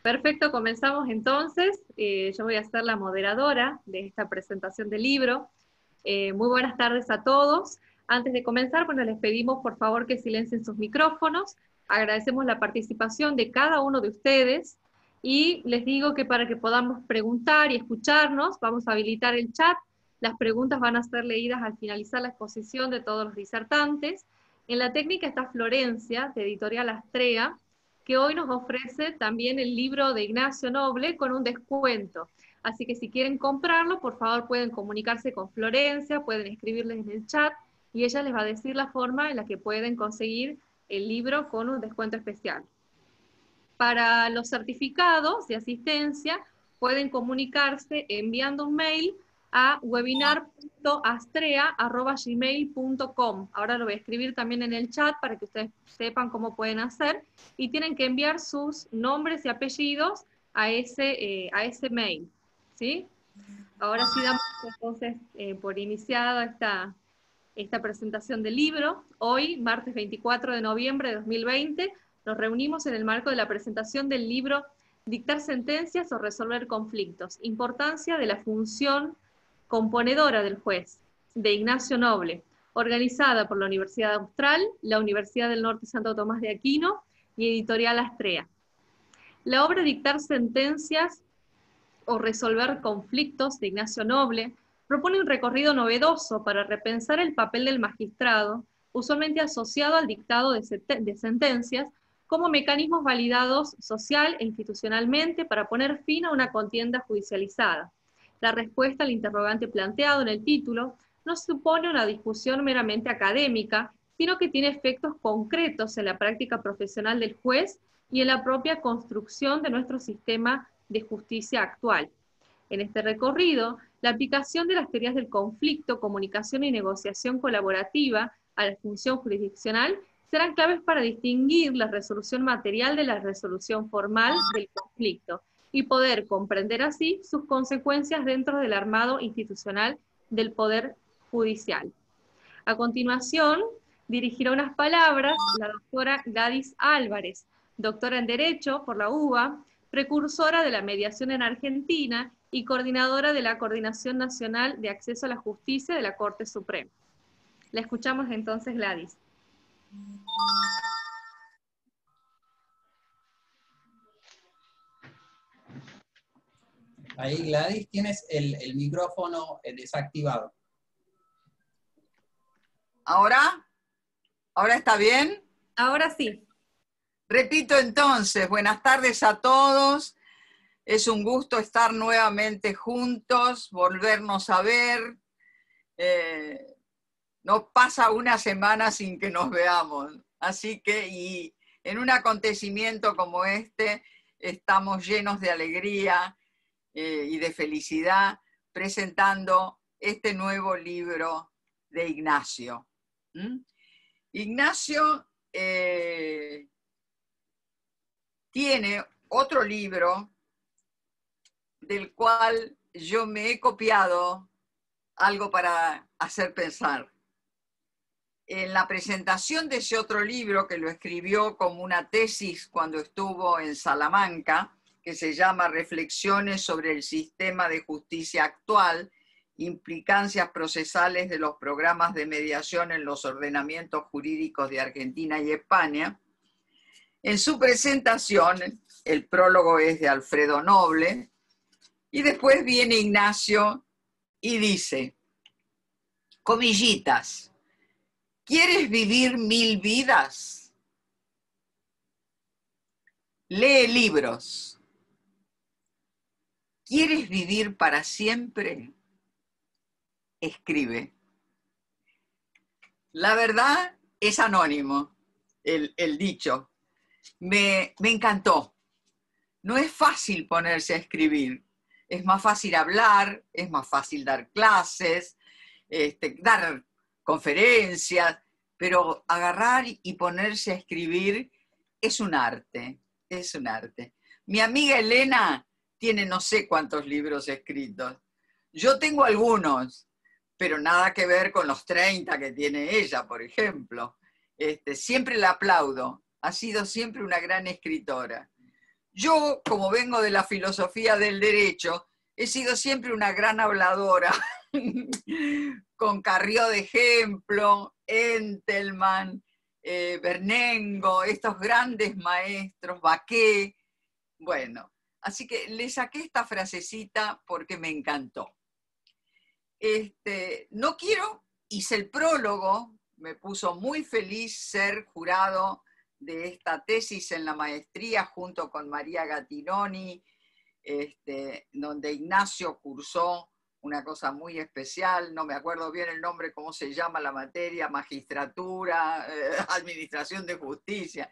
Perfecto, comenzamos entonces. Yo voy a ser la moderadora de esta presentación del libro. Muy buenas tardes a todos. Antes de comenzar, bueno, les pedimos por favor que silencien sus micrófonos. Agradecemos la participación de cada uno de ustedes y les digo que para que podamos preguntar y escucharnos, vamos a habilitar el chat. Las preguntas van a ser leídas al finalizar la exposición de todos los disertantes. En la técnica está Florencia, de Editorial Astrea, que hoy nos ofrece también el libro de Ignacio Noble con un descuento. Así que si quieren comprarlo, por favor pueden comunicarse con Florencia, pueden escribirles en el chat, y ella les va a decir la forma en la que pueden conseguir el libro con un descuento especial. Para los certificados de asistencia, pueden comunicarse enviando un mail a webinar.astrea@gmail.com. Ahora lo voy a escribir también en el chat para que ustedes sepan cómo pueden hacer, y tienen que enviar sus nombres y apellidos a ese mail, ¿sí? Ahora sí damos entonces por iniciada esta presentación del libro. Hoy, martes 24 de noviembre de 2020, nos reunimos en el marco de la presentación del libro Dictar sentencias o resolver conflictos, importancia de la función componedora del juez, de Ignacio Noble, organizada por la Universidad Austral, la Universidad del Norte Santo Tomás de Aquino y Editorial Astrea. La obra Dictar sentencias o resolver conflictos de Ignacio Noble propone un recorrido novedoso para repensar el papel del magistrado, usualmente asociado al dictado de sentencias, como mecanismos validados social e institucionalmente para poner fin a una contienda judicializada. La respuesta al interrogante planteado en el título no supone una discusión meramente académica, sino que tiene efectos concretos en la práctica profesional del juez y en la propia construcción de nuestro sistema de justicia actual. En este recorrido, la aplicación de las teorías del conflicto, comunicación y negociación colaborativa a la función jurisdiccional serán claves para distinguir la resolución material de la resolución formal del conflicto y poder comprender así sus consecuencias dentro del armado institucional del Poder Judicial. A continuación, dirigirá unas palabras la doctora Gladys Álvarez, doctora en Derecho por la UBA, precursora de la mediación en Argentina y coordinadora de la Coordinación Nacional de Acceso a la Justicia de la Corte Suprema. La escuchamos entonces, Gladys. Ahí, Gladys, tienes el micrófono desactivado. ¿Ahora? ¿Ahora está bien? Ahora sí. Repito entonces, buenas tardes a todos. Es un gusto estar nuevamente juntos, volvernos a ver. No pasa una semana sin que nos veamos. Así que, y en un acontecimiento como este, estamos llenos de alegría y de felicidad presentando este nuevo libro de Ignacio. Ignacio tiene otro libro del cual yo me he copiado algo para hacer pensar. En la presentación de ese otro libro, que lo escribió como una tesis cuando estuvo en Salamanca, que se llama Reflexiones sobre el sistema de justicia actual, implicancias procesales de los programas de mediación en los ordenamientos jurídicos de Argentina y España. En su presentación, el prólogo es de Alfredo Noble, y después viene Ignacio y dice, comillitas, ¿quieres vivir 1000 vidas? Lee libros. ¿Quieres vivir para siempre? Escribe. La verdad es anónimo, el dicho. Me encantó. No es fácil ponerse a escribir. Es más fácil hablar, es más fácil dar clases, dar conferencias, pero agarrar y ponerse a escribir es un arte, es un arte. Mi amiga Elena tiene no sé cuántos libros escritos. Yo tengo algunos, pero nada que ver con los 30 que tiene ella, por ejemplo. Siempre la aplaudo, ha sido siempre una gran escritora. Yo, como vengo de la filosofía del derecho, he sido siempre una gran habladora, con Carrió de ejemplo, Entelman, Bernengo, estos grandes maestros, Baqué. Bueno, así que le saqué esta frasecita porque me encantó. No quiero, hice el prólogo, me puso muy feliz ser jurado de esta tesis en la maestría junto con María Gattinoni, donde Ignacio cursó una cosa muy especial, no me acuerdo bien el nombre, cómo se llama la materia, magistratura, administración de justicia.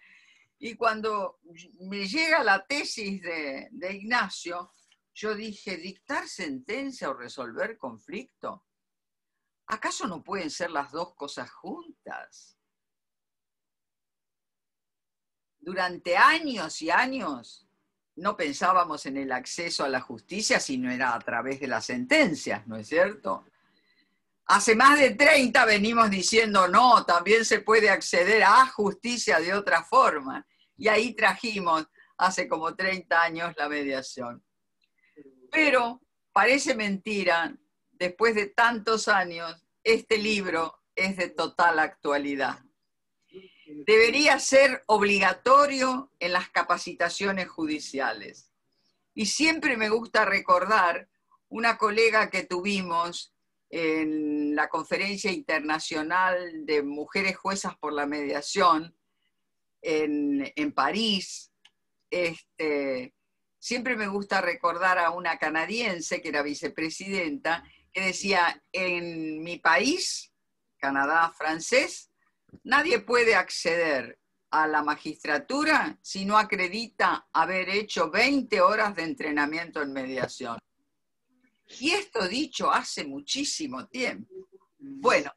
Y cuando me llega la tesis de Ignacio, yo dije, ¿dictar sentencia o resolver conflicto? ¿Acaso no pueden ser las dos cosas juntas? Durante años y años no pensábamos en el acceso a la justicia si no era a través de las sentencias, ¿no es cierto? Hace más de 30 venimos diciendo, no, también se puede acceder a justicia de otra forma. Y ahí trajimos, hace como 30 años, la mediación. Pero parece mentira, después de tantos años, este libro es de total actualidad. Debería ser obligatorio en las capacitaciones judiciales. Y siempre me gusta recordar una colega que tuvimos en la Conferencia Internacional de Mujeres Juezas por la Mediación en París. Siempre me gusta recordar a una canadiense que era vicepresidenta, que decía, en mi país, Canadá francés, nadie puede acceder a la magistratura si no acredita haber hecho 20 horas de entrenamiento en mediación. Y esto dicho hace muchísimo tiempo. Bueno,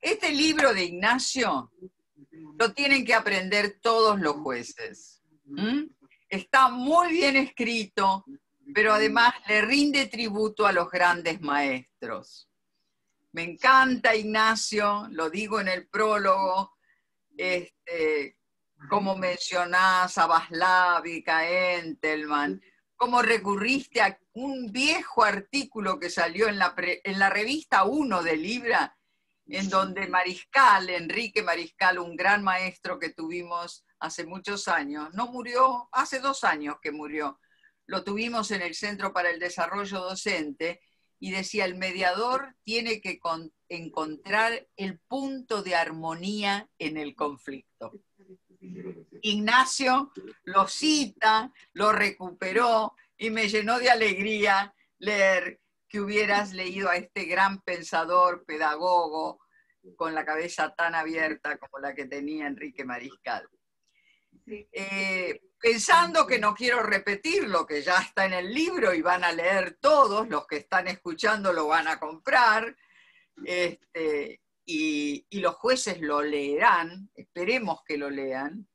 este libro de Ignacio lo tienen que aprender todos los jueces. Está muy bien escrito, pero además le rinde tributo a los grandes maestros. Me encanta Ignacio, lo digo en el prólogo, como mencionás a Václavic, a Entelman, cómo recurriste a un viejo artículo que salió en la revista 1 de Libra, en donde Mariscal, Enrique Mariscal, un gran maestro que tuvimos hace muchos años, no murió, hace 2 años que murió, lo tuvimos en el Centro para el Desarrollo Docente, y decía, el mediador tiene que encontrar el punto de armonía en el conflicto. Ignacio lo cita, lo recuperó, y me llenó de alegría leer que hubieras leído a este gran pensador, pedagogo, con la cabeza tan abierta como la que tenía Enrique Mariscal. Pensando que no quiero repetir lo que ya está en el libro y van a leer todos, los que están escuchando lo van a comprar, y los jueces lo leerán, esperemos que lo lean.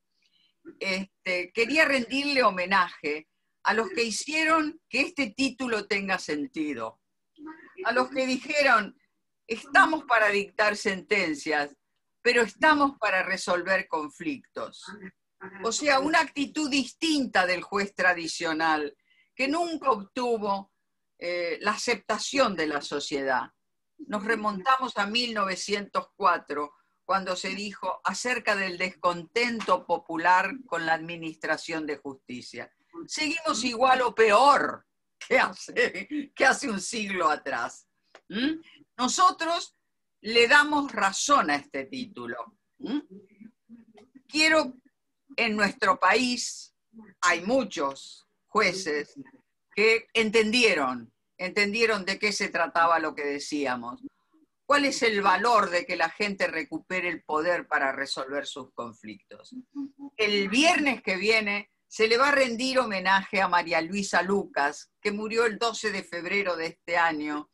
Quería rendirle homenaje a los que hicieron que este título tenga sentido, a los que dijeron, estamos para dictar sentencias, pero estamos para resolver conflictos. O sea, una actitud distinta del juez tradicional, que nunca obtuvo la aceptación de la sociedad. Nos remontamos a 1904, cuando se dijo acerca del descontento popular con la administración de justicia. Seguimos igual o peor que hace un siglo atrás. Nosotros le damos razón a este título. En nuestro país hay muchos jueces que entendieron de qué se trataba lo que decíamos. ¿Cuál es el valor de que la gente recupere el poder para resolver sus conflictos? El viernes que viene se le va a rendir homenaje a María Luisa Lucas, que murió el 12 de febrero de este año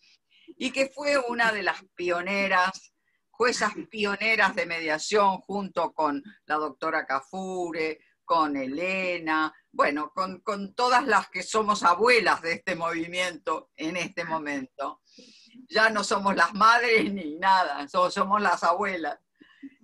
y que fue una de las pioneras, juezas pioneras de mediación, junto con la doctora Cafure, con Elena, bueno, con todas las que somos abuelas de este movimiento en este momento. Ya no somos las madres ni nada, somos las abuelas.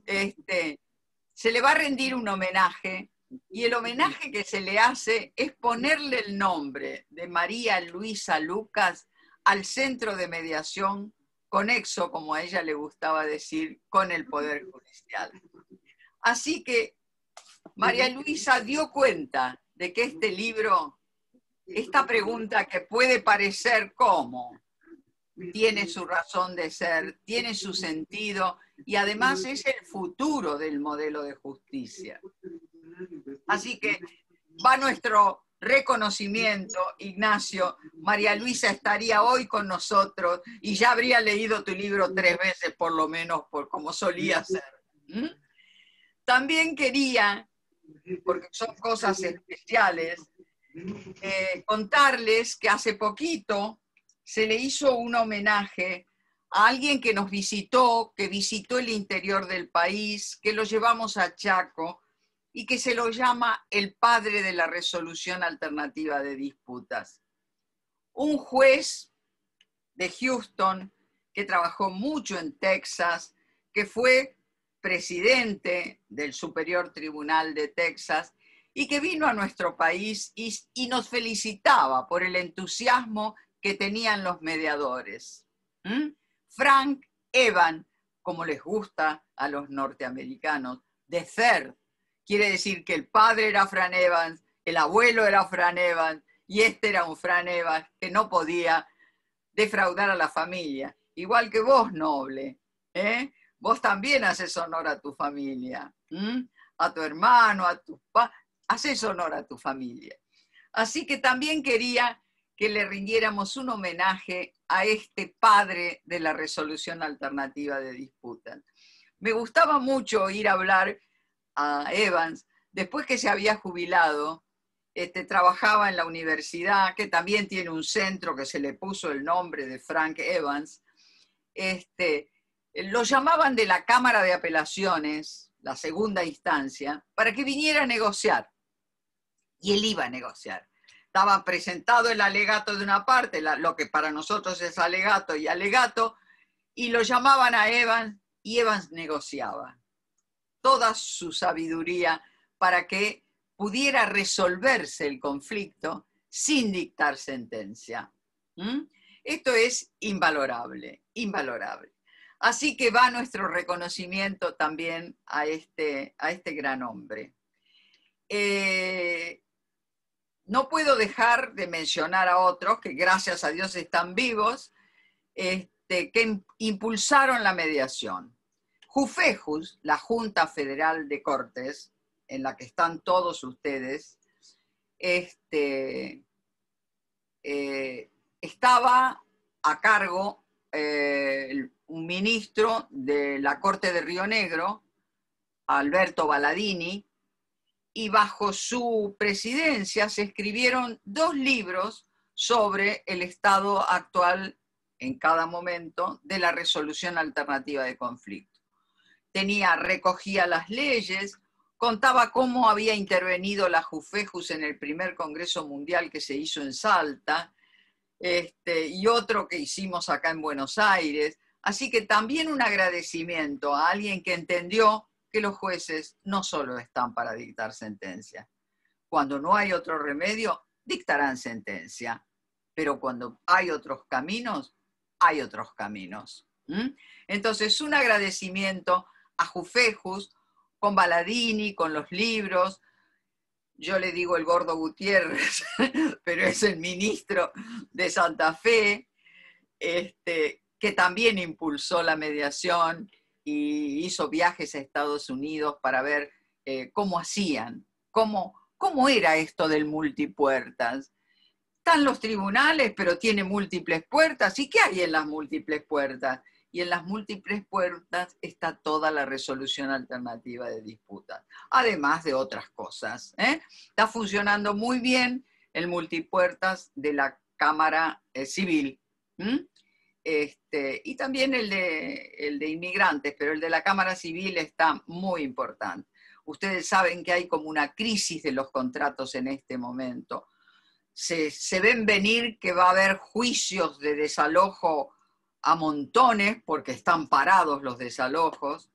Se le va a rendir un homenaje Y el homenaje que se le hace es ponerle el nombre de María Luisa Lucas al Centro de Mediación conexo, como a ella le gustaba decir, con el Poder Judicial. Así que María Luisa dio cuenta de que este libro, esta pregunta que puede parecer cómo, tiene su razón de ser, tiene su sentido y además es el futuro del modelo de justicia. Así que va nuestro reconocimiento, Ignacio. María Luisa estaría hoy con nosotros y ya habría leído tu libro 3 veces por lo menos, por como solía ser. También quería, porque son cosas especiales, contarles que hace poquito se le hizo un homenaje a alguien que nos visitó, que visitó el interior del país, que lo llevamos a Chaco y que se lo llama el padre de la resolución alternativa de disputas. Un juez de Houston que trabajó mucho en Texas, que fue presidente del Superior Tribunal de Texas y que vino a nuestro país y nos felicitaba por el entusiasmo que tenían los mediadores. Frank Evans, como les gusta a los norteamericanos, the third, quiere decir que el padre era Frank Evans, el abuelo era Frank Evans y este era un Frank Evans que no podía defraudar a la familia. Igual que vos, noble, ¿eh? Vos también haces honor a tu familia, a tu hermano, a tus padres, haces honor a tu familia. Así que también quería que le rindiéramos un homenaje a este padre de la resolución alternativa de disputas. Me gustaba mucho oír hablar a Evans, después que se había jubilado, trabajaba en la universidad, que también tiene un centro que se le puso el nombre de Frank Evans. Lo llamaban de la Cámara de Apelaciones, la segunda instancia, para que viniera a negociar. Y él iba a negociar. Estaba presentado el alegato de una parte, lo que para nosotros es alegato y alegato, y lo llamaban a Evans, y Evans negociaba toda su sabiduría para que pudiera resolverse el conflicto sin dictar sentencia. Esto es invalorable, invalorable. Así que va nuestro reconocimiento también a este gran hombre. No puedo dejar de mencionar a otros que gracias a Dios están vivos, que impulsaron la mediación. JUFEJUS, la Junta Federal de Cortes, en la que están todos ustedes, estaba a cargo un ministro de la Corte de Río Negro, Alberto Balladini, y bajo su presidencia se escribieron 2 libros sobre el estado actual en cada momento de la resolución alternativa de conflicto. Recogía las leyes, contaba cómo había intervenido la JUFEJUS en el primer Congreso Mundial que se hizo en Salta, y otro que hicimos acá en Buenos Aires. Así que también un agradecimiento a alguien que entendió que los jueces no solo están para dictar sentencia. Cuando no hay otro remedio, dictarán sentencia. Pero cuando hay otros caminos, hay otros caminos. Entonces, un agradecimiento a JUFEJUS, con Balladini, con los libros. Yo le digo el Gordo Gutiérrez, pero es el ministro de Santa Fe, que también impulsó la mediación y hizo viajes a Estados Unidos para ver cómo hacían, cómo era esto del multipuertas. Están los tribunales, pero tiene múltiples puertas. ¿Y qué hay en las múltiples puertas? Y en las múltiples puertas está toda la resolución alternativa de disputas, además de otras cosas. Está funcionando muy bien el multipuertas de la Cámara Civil. Y también el de inmigrantes, pero el de la Cámara Civil está muy importante. Ustedes saben que hay como una crisis de los contratos en este momento. Se ven venir que va a haber juicios de desalojo a montones porque están parados los desalojos.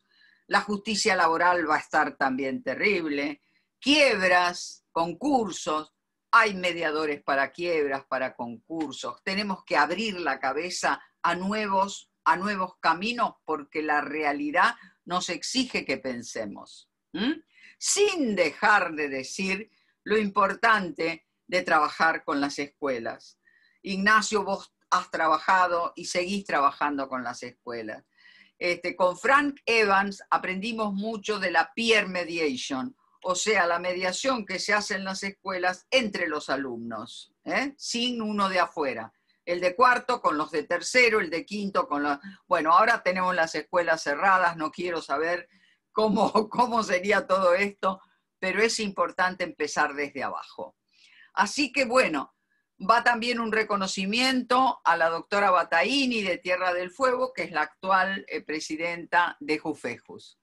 La justicia laboral va a estar también terrible. quiebras, concursos. Hay mediadores para quiebras, para concursos. Tenemos que abrir la cabeza a nuevos caminos porque la realidad nos exige que pensemos. Sin dejar de decir lo importante de trabajar con las escuelas. Ignacio, vos has trabajado y seguís trabajando con las escuelas. Con Frank Evans aprendimos mucho de la peer mediation, o sea, la mediación que se hace en las escuelas entre los alumnos, sin uno de afuera. El de cuarto con los de tercero, el de quinto con los... Bueno, ahora tenemos las escuelas cerradas, no quiero saber cómo sería todo esto, pero es importante empezar desde abajo. Así que bueno, va también un reconocimiento a la doctora Bataini de Tierra del Fuego, que es la actual presidenta de Jufejus.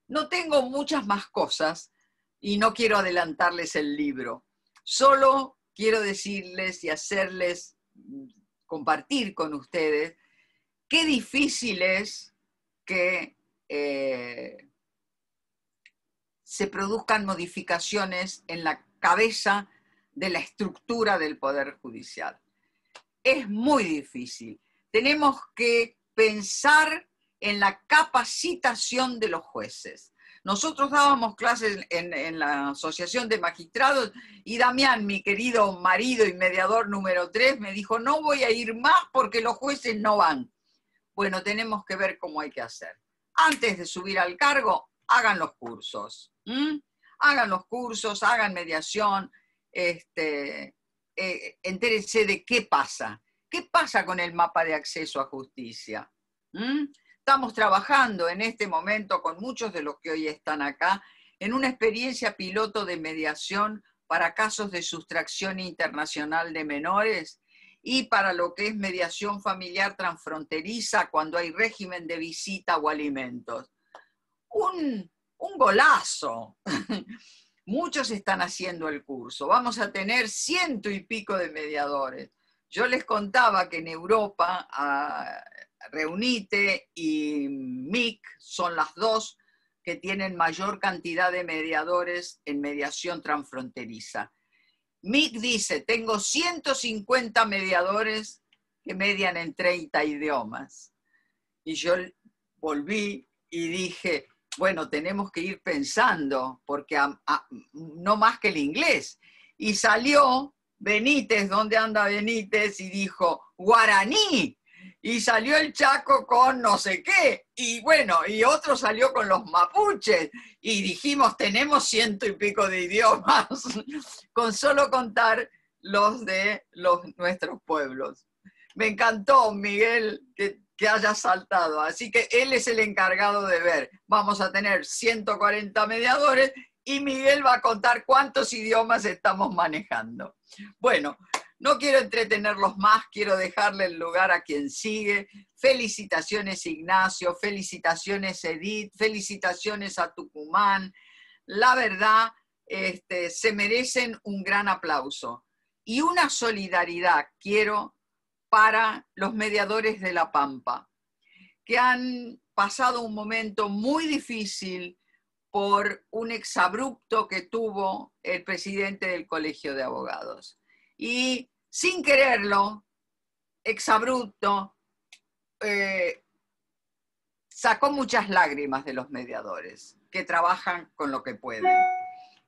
No tengo muchas más cosas y no quiero adelantarles el libro. Solo quiero decirles y hacerles compartir con ustedes qué difícil es que se produzcan modificaciones en la cabeza de la estructura del Poder Judicial. Es muy difícil. Tenemos que pensar en la capacitación de los jueces. Nosotros dábamos clases en la Asociación de Magistrados y Damián, mi querido marido y mediador número 3, me dijo, no voy a ir más porque los jueces no van. Bueno, tenemos que ver cómo hay que hacer. Antes de subir al cargo, hagan los cursos. Hagan los cursos, hagan mediación, entérense de qué pasa. ¿Qué pasa con el mapa de acceso a justicia? Estamos trabajando en este momento con muchos de los que hoy están acá en una experiencia piloto de mediación para casos de sustracción internacional de menores y para lo que es mediación familiar transfronteriza cuando hay régimen de visita o alimentos. Un golazo. Muchos están haciendo el curso. Vamos a tener 100 y pico de mediadores. Yo les contaba que en Europa, Reunite y MIC son las dos que tienen mayor cantidad de mediadores en mediación transfronteriza. MIC dice, tengo 150 mediadores que median en 30 idiomas. Y yo volví y dije, bueno, tenemos que ir pensando, porque no más que el inglés. Y salió Benítez, ¿dónde anda Benítez? Y dijo, guaraní. Y salió el Chaco con no sé qué. Y bueno, y otro salió con los mapuches. Y dijimos, tenemos 100 y pico de idiomas, con solo contar los de nuestros pueblos. Me encantó, Miguel, que haya saltado. Así que él es el encargado de ver. Vamos a tener 140 mediadores y Miguel va a contar cuántos idiomas estamos manejando. Bueno, no quiero entretenerlos más, quiero dejarle el lugar a quien sigue. Felicitaciones Ignacio, felicitaciones Edith, felicitaciones a Tucumán. La verdad, se merecen un gran aplauso. Y una solidaridad quiero para los mediadores de La Pampa, que han pasado un momento muy difícil por un exabrupto que tuvo el presidente del Colegio de Abogados. Y sin quererlo, exabrupto, sacó muchas lágrimas de los mediadores, que trabajan con lo que pueden.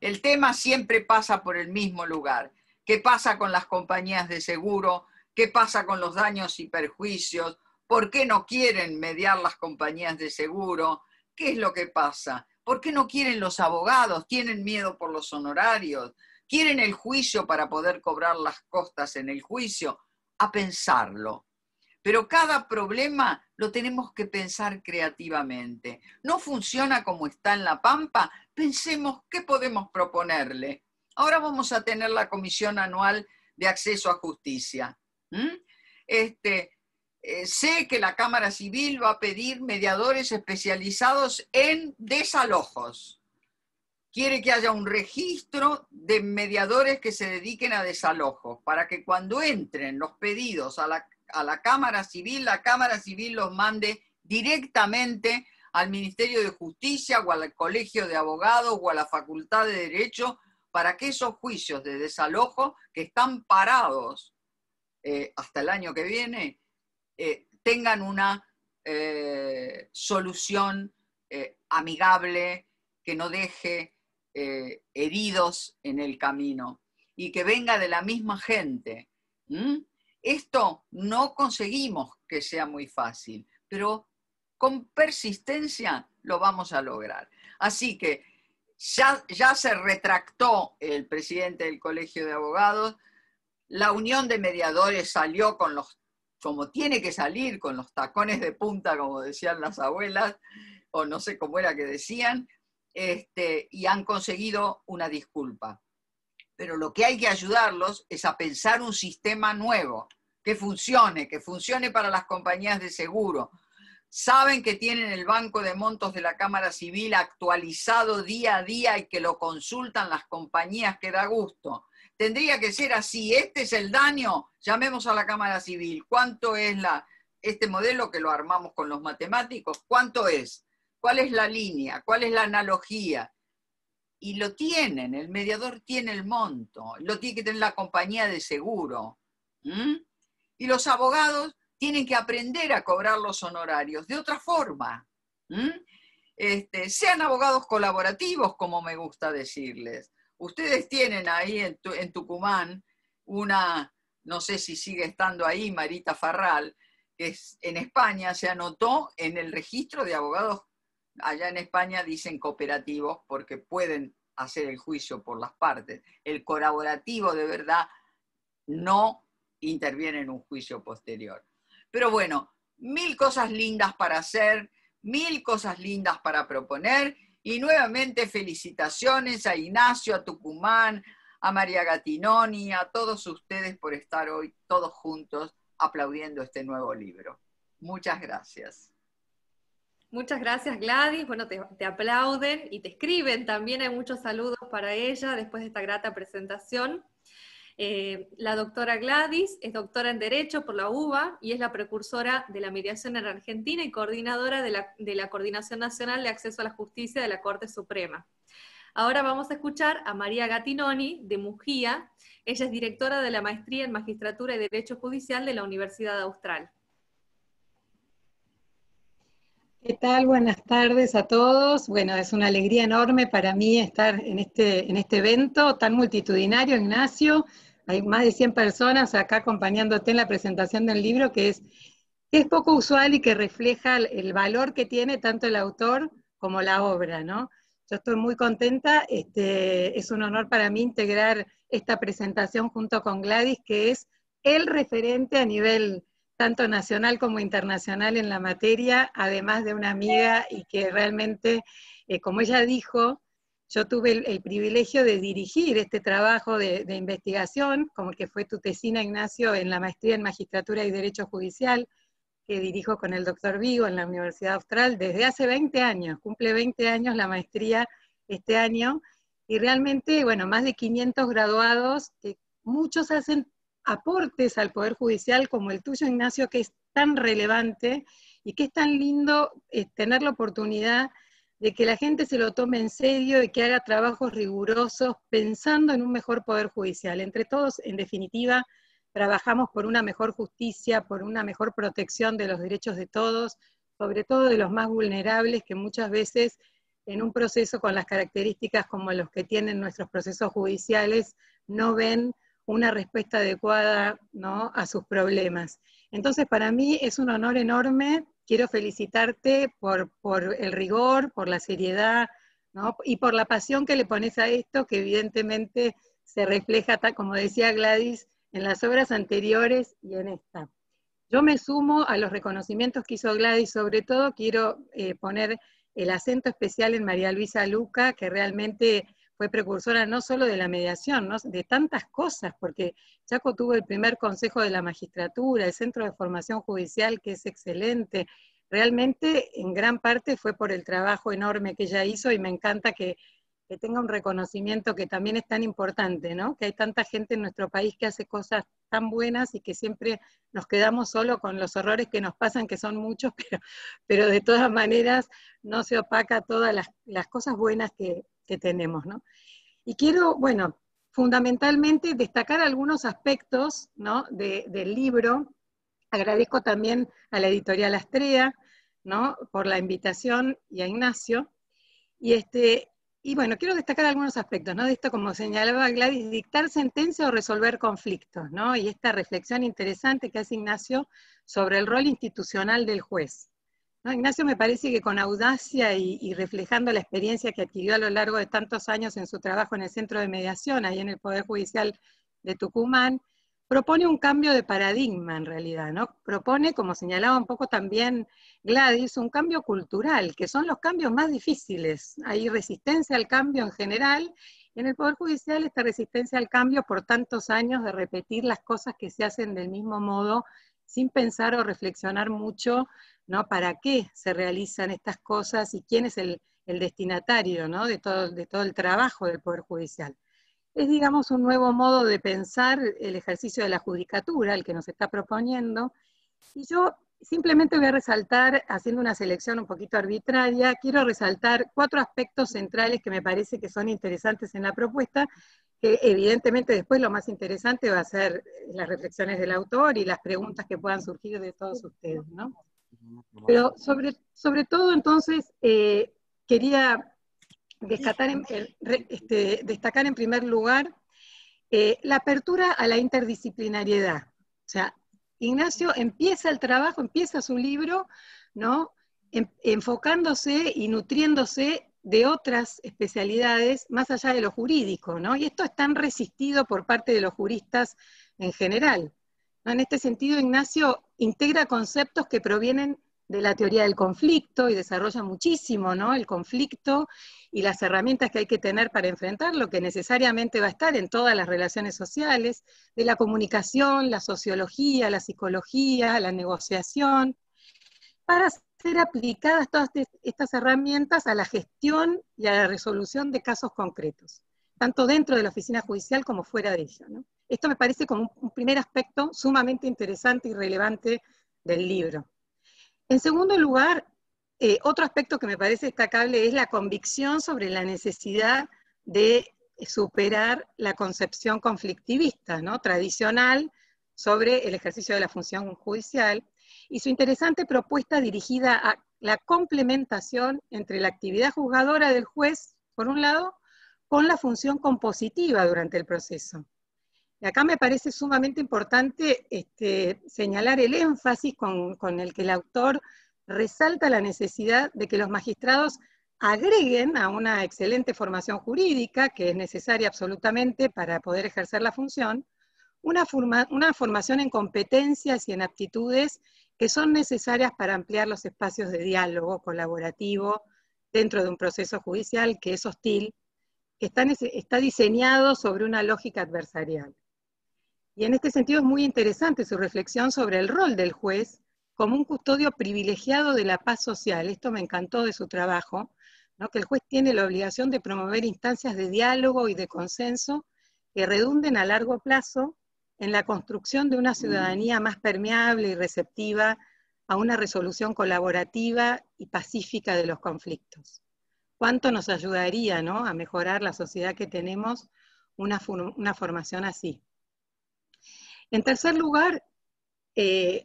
El tema siempre pasa por el mismo lugar. ¿Qué pasa con las compañías de seguro? ¿Qué pasa con los daños y perjuicios? ¿Por qué no quieren mediar las compañías de seguro? ¿Qué es lo que pasa? ¿Por qué no quieren los abogados? ¿Tienen miedo por los honorarios? ¿Quieren el juicio para poder cobrar las costas en el juicio? A pensarlo. Pero cada problema lo tenemos que pensar creativamente. ¿No funciona como está en La Pampa? Pensemos qué podemos proponerle. Ahora vamos a tener la Comisión Anual de Acceso a Justicia. Sé que la Cámara Civil va a pedir mediadores especializados en desalojos. Quiere que haya un registro de mediadores que se dediquen a desalojos, para que cuando entren los pedidos a la Cámara Civil los mande directamente al Ministerio de Justicia o al Colegio de Abogados o a la Facultad de Derecho para que esos juicios de desalojo que están parados hasta el año que viene tengan una solución amigable, que no deje heridos en el camino y que venga de la misma gente. Esto no conseguimos que sea muy fácil, pero con persistencia lo vamos a lograr. Así que ya se retractó el presidente del Colegio de Abogados, la Unión de Mediadores salió con como tiene que salir, con los tacones de punta, como decían las abuelas, o no sé cómo era que decían, y han conseguido una disculpa. Pero lo que hay que ayudarlos es a pensar un sistema nuevo, que funcione para las compañías de seguro. Saben que tienen el banco de montos de la Cámara Civil actualizado día a día y que lo consultan las compañías, que da gusto. Tendría que ser así, este es el daño, llamemos a la Cámara Civil. ¿Cuánto es este modelo que lo armamos con los matemáticos? ¿Cuánto es? ¿Cuál es la línea? ¿Cuál es la analogía? Y lo tienen, el mediador tiene el monto, lo tiene que tener la compañía de seguro. Y los abogados tienen que aprender a cobrar los honorarios de otra forma. Sean abogados colaborativos, como me gusta decirles. Ustedes tienen ahí en Tucumán no sé si sigue estando ahí, Marita Farral, que en España se anotó en el registro de abogados. Allá en España dicen cooperativos porque pueden hacer el juicio por las partes. El colaborativo de verdad no interviene en un juicio posterior. Pero bueno, 1000 cosas lindas para hacer, 1000 cosas lindas para proponer, y nuevamente felicitaciones a Ignacio, a Tucumán, a María Gattinoni, a todos ustedes por estar hoy todos juntos aplaudiendo este nuevo libro. Muchas gracias. Muchas gracias, Gladys. Bueno, te aplauden y te escriben también. Hay muchos saludos para ella después de esta grata presentación. La doctora Gladys es doctora en Derecho por la UBA y es la precursora de la mediación en Argentina y coordinadora de la Coordinación Nacional de Acceso a la Justicia de la Corte Suprema. Ahora vamos a escuchar a María Gattinoni, de Mujía. Ella es directora de la Maestría en Magistratura y Derecho Judicial de la Universidad Austral. ¿Qué tal? Buenas tardes a todos. Bueno, es una alegría enorme para mí estar en este evento tan multitudinario, Ignacio. Hay más de 100 personas acá acompañándote en la presentación del libro, que es poco usual y que refleja el valor que tiene tanto el autor como la obra, ¿no? Yo estoy muy contenta, es un honor para mí integrar esta presentación junto con Gladys, que es el referente a nivel tanto nacional como internacional en la materia, además de una amiga, y que realmente, como ella dijo, yo tuve el privilegio de dirigir este trabajo de investigación, como que fue tu tesina, Ignacio, en la Maestría en Magistratura y Derecho Judicial, que dirijo con el doctor Vigo en la Universidad Austral desde hace 20 años, cumple 20 años la maestría este año, y realmente, bueno, más de 500 graduados, que muchos hacen aportes al Poder Judicial como el tuyo, Ignacio, que es tan relevante y que es tan lindo tener la oportunidad de que la gente se lo tome en serio y que haga trabajos rigurosos pensando en un mejor Poder Judicial. Entre todos, en definitiva, trabajamos por una mejor justicia, por una mejor protección de los derechos de todos, sobre todo de los más vulnerables, que muchas veces en un proceso con las características como los que tienen nuestros procesos judiciales, no ven una respuesta adecuada, ¿no?, a sus problemas. Entonces, para mí es un honor enorme. Quiero felicitarte por el rigor, por la seriedad, ¿no?, y por la pasión que le pones a esto, que evidentemente se refleja, como decía Gladys, en las obras anteriores y en esta. Yo me sumo a los reconocimientos que hizo Gladys. Sobre todo quiero poner el acento especial en María Luisa Luca, que realmente fue precursora no solo de la mediación, ¿no?, de tantas cosas, porque Chaco tuvo el primer consejo de la magistratura, el centro de formación judicial, que es excelente. Realmente, en gran parte fue por el trabajo enorme que ella hizo, y me encanta que tenga un reconocimiento que también es tan importante, ¿no?, que hay tanta gente en nuestro país que hace cosas tan buenas y que siempre nos quedamos solo con los errores que nos pasan, que son muchos, pero de todas maneras no se opaca todas las cosas buenas que tenemos, ¿no? Y quiero, bueno, fundamentalmente destacar algunos aspectos, ¿no?, del libro. Agradezco también a la editorial Astrea, ¿no?, por la invitación, y a Ignacio. Y bueno, quiero destacar algunos aspectos, ¿no?, de esto, como señalaba Gladys, dictar sentencia o resolver conflictos, ¿no?, y esta reflexión interesante que hace Ignacio sobre el rol institucional del juez, ¿no? Ignacio me parece que con audacia y reflejando la experiencia que adquirió a lo largo de tantos años en su trabajo en el Centro de Mediación, ahí en el Poder Judicial de Tucumán, propone un cambio de paradigma en realidad, ¿no? Propone, como señalaba un poco también Gladys, un cambio cultural, que son los cambios más difíciles. Hay resistencia al cambio en general, y en el Poder Judicial esta resistencia al cambio por tantos años de repetir las cosas que se hacen del mismo modo, sin pensar o reflexionar mucho, ¿no?, para qué se realizan estas cosas y quién es el destinatario, ¿no?, de todo el trabajo del Poder Judicial. Es, digamos, un nuevo modo de pensar el ejercicio de la judicatura, el que nos está proponiendo, y yo simplemente voy a resaltar, haciendo una selección un poquito arbitraria, quiero resaltar 4 aspectos centrales que me parece que son interesantes en la propuesta, que evidentemente después lo más interesante va a ser las reflexiones del autor y las preguntas que puedan surgir de todos ustedes, ¿no? Pero sobre todo, entonces, quería destacar en primer lugar la apertura a la interdisciplinariedad. O sea, Ignacio empieza el trabajo, empieza su libro, ¿no?, enfocándose y nutriéndose de otras especialidades más allá de lo jurídico, ¿no? Y esto es tan resistido por parte de los juristas en general, ¿no? En este sentido, Ignacio integra conceptos que provienen de la teoría del conflicto y desarrolla muchísimo, ¿no?, el conflicto y las herramientas que hay que tener para enfrentarlo, que necesariamente va a estar en todas las relaciones sociales, de la comunicación, la sociología, la psicología, la negociación, para ser aplicadas todas estas herramientas a la gestión y a la resolución de casos concretos, tanto dentro de la oficina judicial como fuera de ella, ¿no? Esto me parece como un primer aspecto sumamente interesante y relevante del libro. En segundo lugar, otro aspecto que me parece destacable es la convicción sobre la necesidad de superar la concepción conflictivista, ¿no?, tradicional sobre el ejercicio de la función judicial, y su interesante propuesta dirigida a la complementación entre la actividad juzgadora del juez, por un lado, con la función compositiva durante el proceso. Y acá me parece sumamente importante señalar el énfasis con el que el autor resalta la necesidad de que los magistrados agreguen a una excelente formación jurídica, que es necesaria absolutamente para poder ejercer la función, una formación en competencias y en aptitudes que son necesarias para ampliar los espacios de diálogo colaborativo dentro de un proceso judicial que es hostil, que está diseñado sobre una lógica adversarial. Y en este sentido es muy interesante su reflexión sobre el rol del juez como un custodio privilegiado de la paz social. Esto me encantó de su trabajo, ¿no?, que el juez tiene la obligación de promover instancias de diálogo y de consenso que redunden a largo plazo en la construcción de una ciudadanía más permeable y receptiva a una resolución colaborativa y pacífica de los conflictos. ¿Cuánto nos ayudaría, ¿no?, a mejorar la sociedad que tenemos una formación así? En tercer lugar,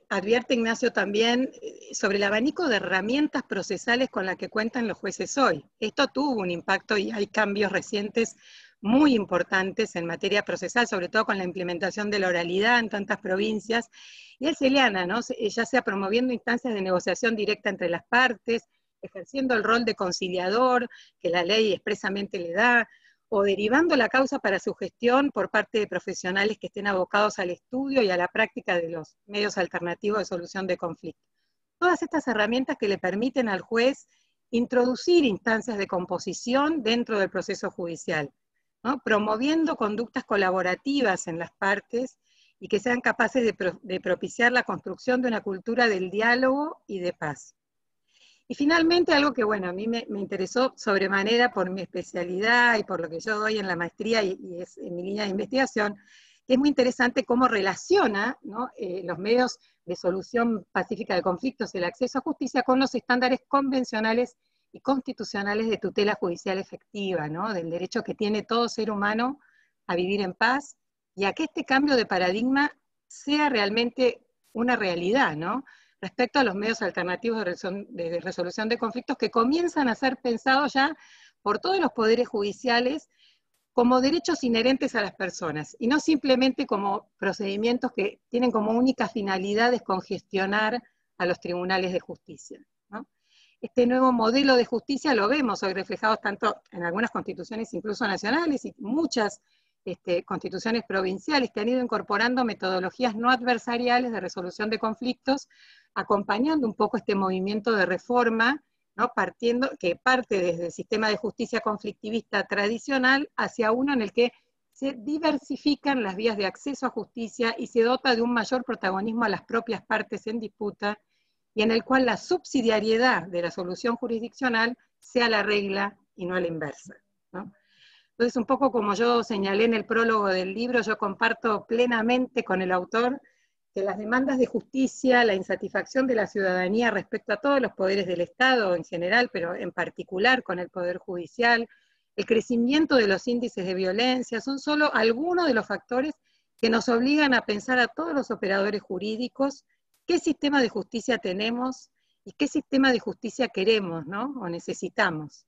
advierte Ignacio también sobre el abanico de herramientas procesales con las que cuentan los jueces hoy. Esto tuvo un impacto y hay cambios recientes muy importantes en materia procesal, sobre todo con la implementación de la oralidad en tantas provincias. Y él señala, ¿no?, ya sea promoviendo instancias de negociación directa entre las partes, ejerciendo el rol de conciliador que la ley expresamente le da, o derivando la causa para su gestión por parte de profesionales que estén abocados al estudio y a la práctica de los medios alternativos de solución de conflictos. Todas estas herramientas que le permiten al juez introducir instancias de composición dentro del proceso judicial, ¿no?, promoviendo conductas colaborativas en las partes y que sean capaces de propiciar la construcción de una cultura del diálogo y de paz. Y finalmente, algo que, bueno, a mí me interesó sobremanera por mi especialidad y por lo que yo doy en la maestría y es en mi línea de investigación, que es muy interesante cómo relaciona, ¿no?, los medios de solución pacífica de conflictos, el acceso a justicia, con los estándares convencionales y constitucionales de tutela judicial efectiva, ¿no?, del derecho que tiene todo ser humano a vivir en paz, y a que este cambio de paradigma sea realmente una realidad, ¿no?, respecto a los medios alternativos de resolución de conflictos que comienzan a ser pensados ya por todos los poderes judiciales como derechos inherentes a las personas, y no simplemente como procedimientos que tienen como única finalidad descongestionar a los tribunales de justicia, ¿no? Este nuevo modelo de justicia lo vemos hoy reflejado tanto en algunas constituciones incluso nacionales y muchas constituciones provinciales que han ido incorporando metodologías no adversariales de resolución de conflictos, acompañando un poco este movimiento de reforma, ¿no?, que parte desde el sistema de justicia conflictivista tradicional hacia uno en el que se diversifican las vías de acceso a justicia y se dota de un mayor protagonismo a las propias partes en disputa, y en el cual la subsidiariedad de la solución jurisdiccional sea la regla y no la inversa, ¿no? Entonces, un poco como yo señalé en el prólogo del libro, yo comparto plenamente con el autor que las demandas de justicia, la insatisfacción de la ciudadanía respecto a todos los poderes del Estado en general, pero en particular con el Poder Judicial, el crecimiento de los índices de violencia, son solo algunos de los factores que nos obligan a pensar a todos los operadores jurídicos qué sistema de justicia tenemos y qué sistema de justicia queremos, ¿no?, o necesitamos.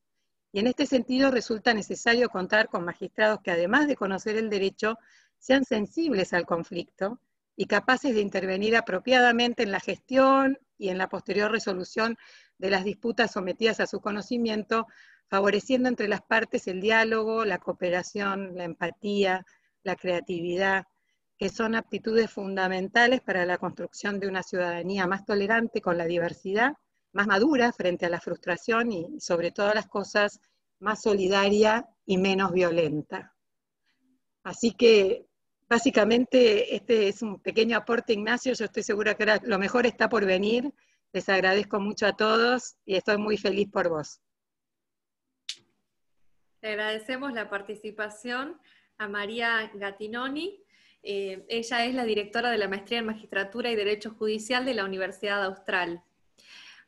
Y en este sentido resulta necesario contar con magistrados que, además de conocer el derecho, sean sensibles al conflicto y capaces de intervenir apropiadamente en la gestión y en la posterior resolución de las disputas sometidas a su conocimiento, favoreciendo entre las partes el diálogo, la cooperación, la empatía, la creatividad, que son aptitudes fundamentales para la construcción de una ciudadanía más tolerante con la diversidad, más madura frente a la frustración y, sobre todas las cosas, más solidaria y menos violenta. Así que, básicamente, este es un pequeño aporte, Ignacio. Yo estoy segura que ahora lo mejor está por venir. Les agradezco mucho a todos y estoy muy feliz por vos. Le agradecemos la participación a María Gattinoni. Ella es la directora de la Maestría en Magistratura y Derecho Judicial de la Universidad Austral.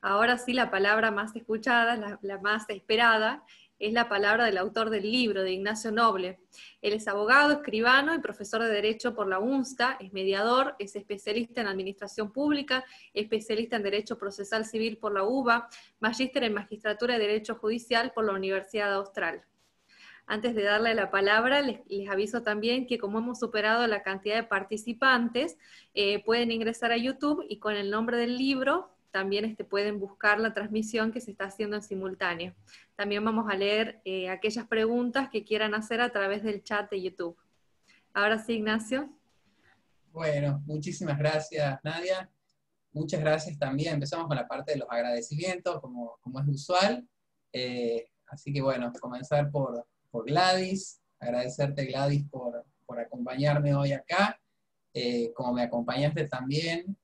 Ahora sí, la palabra más escuchada, la más esperada, es la palabra del autor del libro, de Ignacio Noble. Él es abogado, escribano y profesor de Derecho por la UNSTA, es mediador, es especialista en Administración Pública, especialista en Derecho Procesal Civil por la UBA, magíster en Magistratura y Derecho Judicial por la Universidad Austral. Antes de darle la palabra, les aviso también que como hemos superado la cantidad de participantes, pueden ingresar a YouTube y con el nombre del libro también pueden buscar la transmisión que se está haciendo en simultáneo. También vamos a leer aquellas preguntas que quieran hacer a través del chat de YouTube. Ahora sí, Ignacio. Bueno, muchísimas gracias, Nadia. Muchas gracias también. Empezamos con la parte de los agradecimientos, como es usual. Así que bueno, comenzar por Gladys. Agradecerte, Gladys, por acompañarme hoy acá. Como me acompañaste también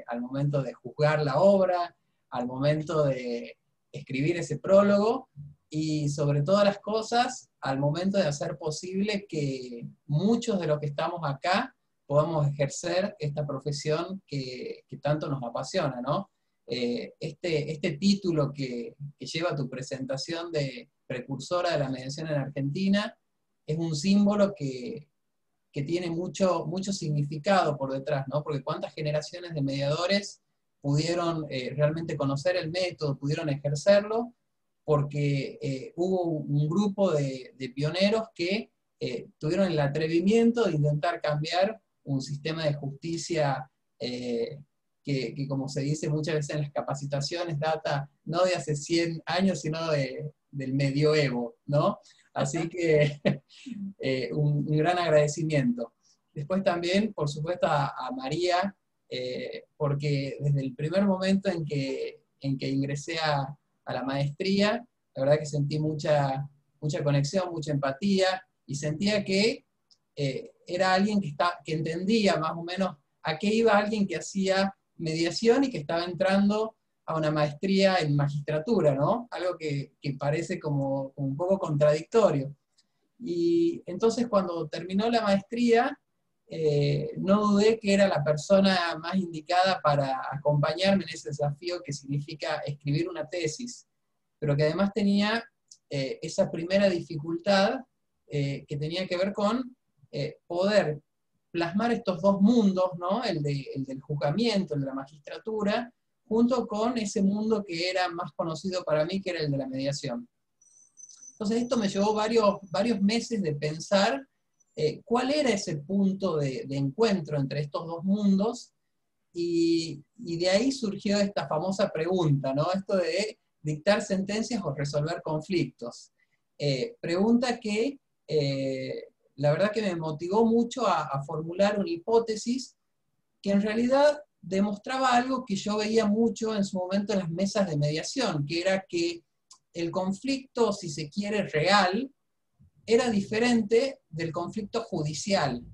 al momento de juzgar la obra, al momento de escribir ese prólogo, y sobre todas las cosas, al momento de hacer posible que muchos de los que estamos acá podamos ejercer esta profesión que tanto nos apasiona, ¿no? Este título que lleva tu presentación de precursora de la mediación en Argentina es un símbolo que tiene mucho significado por detrás, ¿no? Porque cuántas generaciones de mediadores pudieron realmente conocer el método, pudieron ejercerlo, porque hubo un grupo de pioneros que tuvieron el atrevimiento de intentar cambiar un sistema de justicia que, como se dice muchas veces en las capacitaciones, data no de hace 100 años, sino del medioevo, ¿no? Así que un gran agradecimiento. Después también, por supuesto, a María, porque desde el primer momento en que ingresé a la maestría, la verdad que sentí mucha conexión, mucha empatía, y sentía que era alguien que entendía más o menos a qué iba alguien que hacía mediación y que estaba entrando a una maestría en magistratura, ¿no? Algo que parece como un poco contradictorio. Y entonces cuando terminó la maestría, no dudé que era la persona más indicada para acompañarme en ese desafío que significa escribir una tesis, pero que además tenía esa primera dificultad que tenía que ver con poder plasmar estos dos mundos, ¿no? El del juzgamiento, el de la magistratura, junto con ese mundo que era más conocido para mí, que era el de la mediación. Entonces esto me llevó varios meses de pensar cuál era ese punto de encuentro entre estos dos mundos, y de ahí surgió esta famosa pregunta, ¿no? Esto de dictar sentencias o resolver conflictos. Pregunta que la verdad que me motivó mucho a formular una hipótesis que en realidad demostraba algo que yo veía mucho en su momento en las mesas de mediación, que era que el conflicto, si se quiere, real, era diferente del conflicto judicial.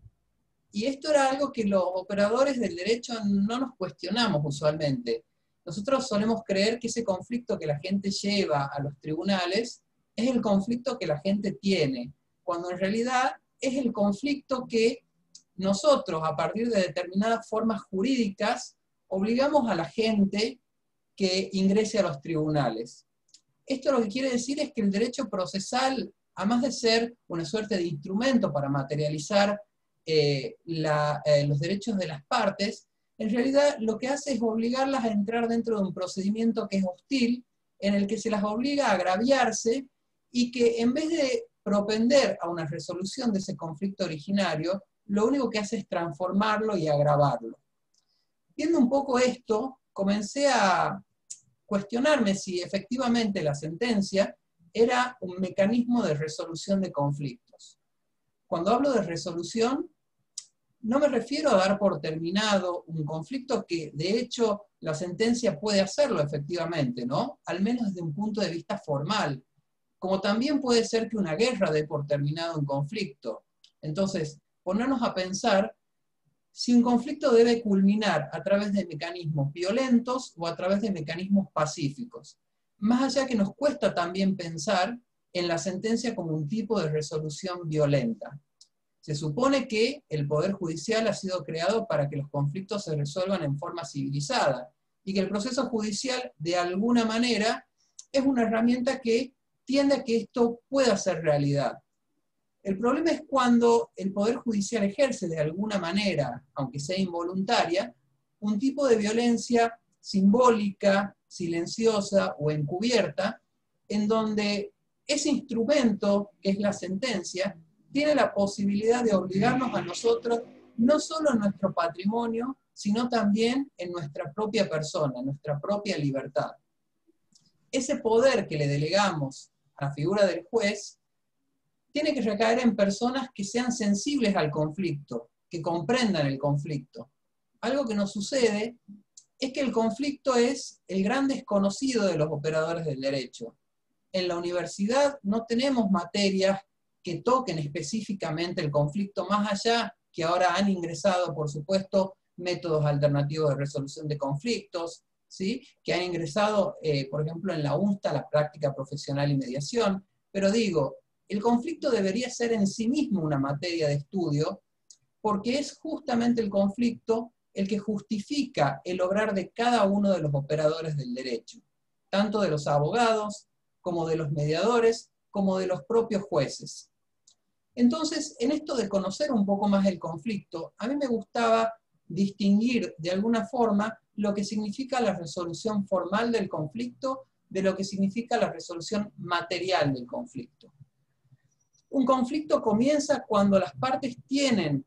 Y esto era algo que los operadores del derecho no nos cuestionamos usualmente. Nosotros solemos creer que ese conflicto que la gente lleva a los tribunales es el conflicto que la gente tiene, cuando en realidad es el conflicto que nosotros, a partir de determinadas formas jurídicas, obligamos a la gente que ingrese a los tribunales. Esto lo que quiere decir es que el derecho procesal, además de ser una suerte de instrumento para materializar los derechos de las partes, en realidad lo que hace es obligarlas a entrar dentro de un procedimiento que es hostil, en el que se las obliga a agraviarse, y que en vez de propender a una resolución de ese conflicto originario, lo único que hace es transformarlo y agravarlo. Viendo un poco esto, comencé a cuestionarme si efectivamente la sentencia era un mecanismo de resolución de conflictos. Cuando hablo de resolución, no me refiero a dar por terminado un conflicto, que de hecho la sentencia puede hacerlo efectivamente, ¿no? Al menos desde un punto de vista formal. Como también puede ser que una guerra dé por terminado un conflicto. Entonces, ponernos a pensar si un conflicto debe culminar a través de mecanismos violentos o a través de mecanismos pacíficos. Más allá que nos cuesta también pensar en la sentencia como un tipo de resolución violenta. Se supone que el Poder Judicial ha sido creado para que los conflictos se resuelvan en forma civilizada, y que el proceso judicial, de alguna manera, es una herramienta que tiende a que esto pueda ser realidad. El problema es cuando el Poder Judicial ejerce de alguna manera, aunque sea involuntaria, un tipo de violencia simbólica, silenciosa o encubierta, en donde ese instrumento, que es la sentencia, tiene la posibilidad de obligarnos a nosotros, no solo en nuestro patrimonio, sino también en nuestra propia persona, en nuestra propia libertad. Ese poder que le delegamos a la figura del juez tiene que recaer en personas que sean sensibles al conflicto, que comprendan el conflicto. Algo que nos sucede es que el conflicto es el gran desconocido de los operadores del derecho. En la universidad no tenemos materias que toquen específicamente el conflicto, más allá que ahora han ingresado, por supuesto, métodos alternativos de resolución de conflictos, ¿sí? Que han ingresado, por ejemplo, en la UNSTA, la práctica profesional y mediación, pero digo, el conflicto debería ser en sí mismo una materia de estudio, porque es justamente el conflicto el que justifica el obrar de cada uno de los operadores del derecho, tanto de los abogados, como de los mediadores, como de los propios jueces. Entonces, en esto de conocer un poco más el conflicto, a mí me gustaba distinguir de alguna forma lo que significa la resolución formal del conflicto de lo que significa la resolución material del conflicto. Un conflicto comienza cuando las partes tienen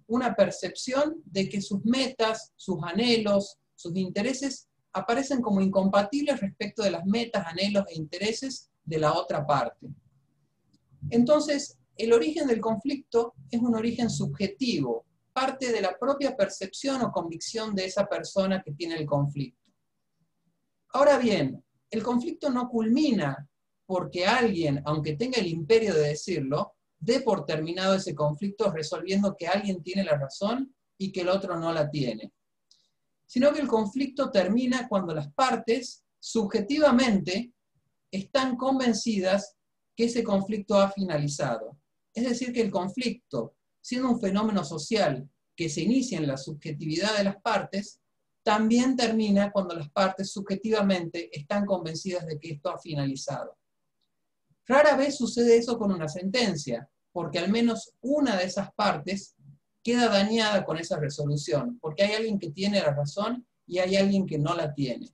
una percepción de que sus metas, sus anhelos, sus intereses aparecen como incompatibles respecto de las metas, anhelos e intereses de la otra parte. Entonces, el origen del conflicto es un origen subjetivo, parte de la propia percepción o convicción de esa persona que tiene el conflicto. Ahora bien, el conflicto no culmina porque alguien, aunque tenga el imperio de decirlo, dé por terminado ese conflicto resolviendo que alguien tiene la razón y que el otro no la tiene. Sino que el conflicto termina cuando las partes, subjetivamente, están convencidas que ese conflicto ha finalizado. Es decir, que el conflicto siendo un fenómeno social que se inicia en la subjetividad de las partes, también termina cuando las partes subjetivamente están convencidas de que esto ha finalizado. Rara vez sucede eso con una sentencia, porque al menos una de esas partes queda dañada con esa resolución, porque hay alguien que tiene la razón y hay alguien que no la tiene.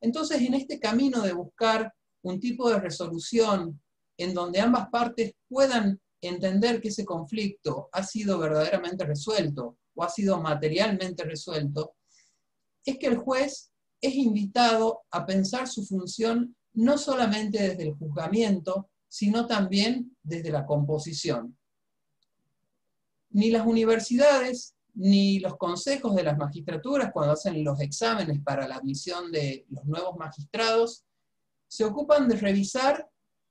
Entonces, en este camino de buscar un tipo de resolución en donde ambas partes puedan entender que ese conflicto ha sido verdaderamente resuelto o ha sido materialmente resuelto, es que el juez es invitado a pensar su función no solamente desde el juzgamiento, sino también desde la composición. Ni las universidades ni los consejos de las magistraturas, cuando hacen los exámenes para la admisión de los nuevos magistrados, se ocupan de revisar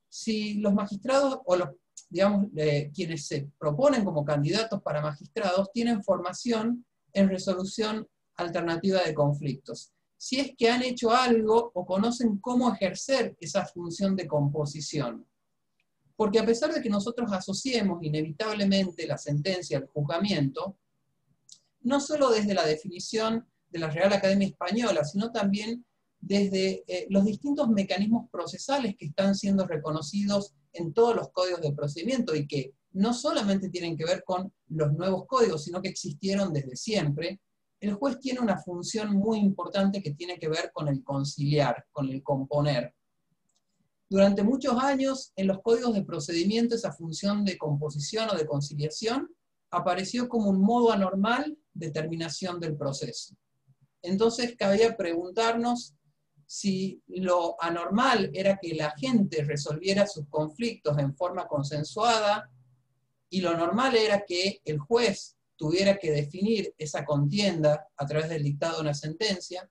si los magistrados o los, digamos, quienes se proponen como candidatos para magistrados tienen formación en resolución alternativa de conflictos. Si es que han hecho algo o conocen cómo ejercer esa función de composición. Porque a pesar de que nosotros asociemos inevitablemente la sentencia al juzgamiento, no solo desde la definición de la Real Academia Española, sino también desde los distintos mecanismos procesales que están siendo reconocidos en todos los códigos de procedimiento y que no solamente tienen que ver con los nuevos códigos, sino que existieron desde siempre, el juez tiene una función muy importante que tiene que ver con el conciliar, con el componer. Durante muchos años, en los códigos de procedimiento, esa función de composición o de conciliación apareció como un modo anormal de terminación del proceso. Entonces, cabía preguntarnos si lo anormal era que la gente resolviera sus conflictos en forma consensuada, y lo normal era que el juez tuviera que definir esa contienda a través del dictado de una sentencia.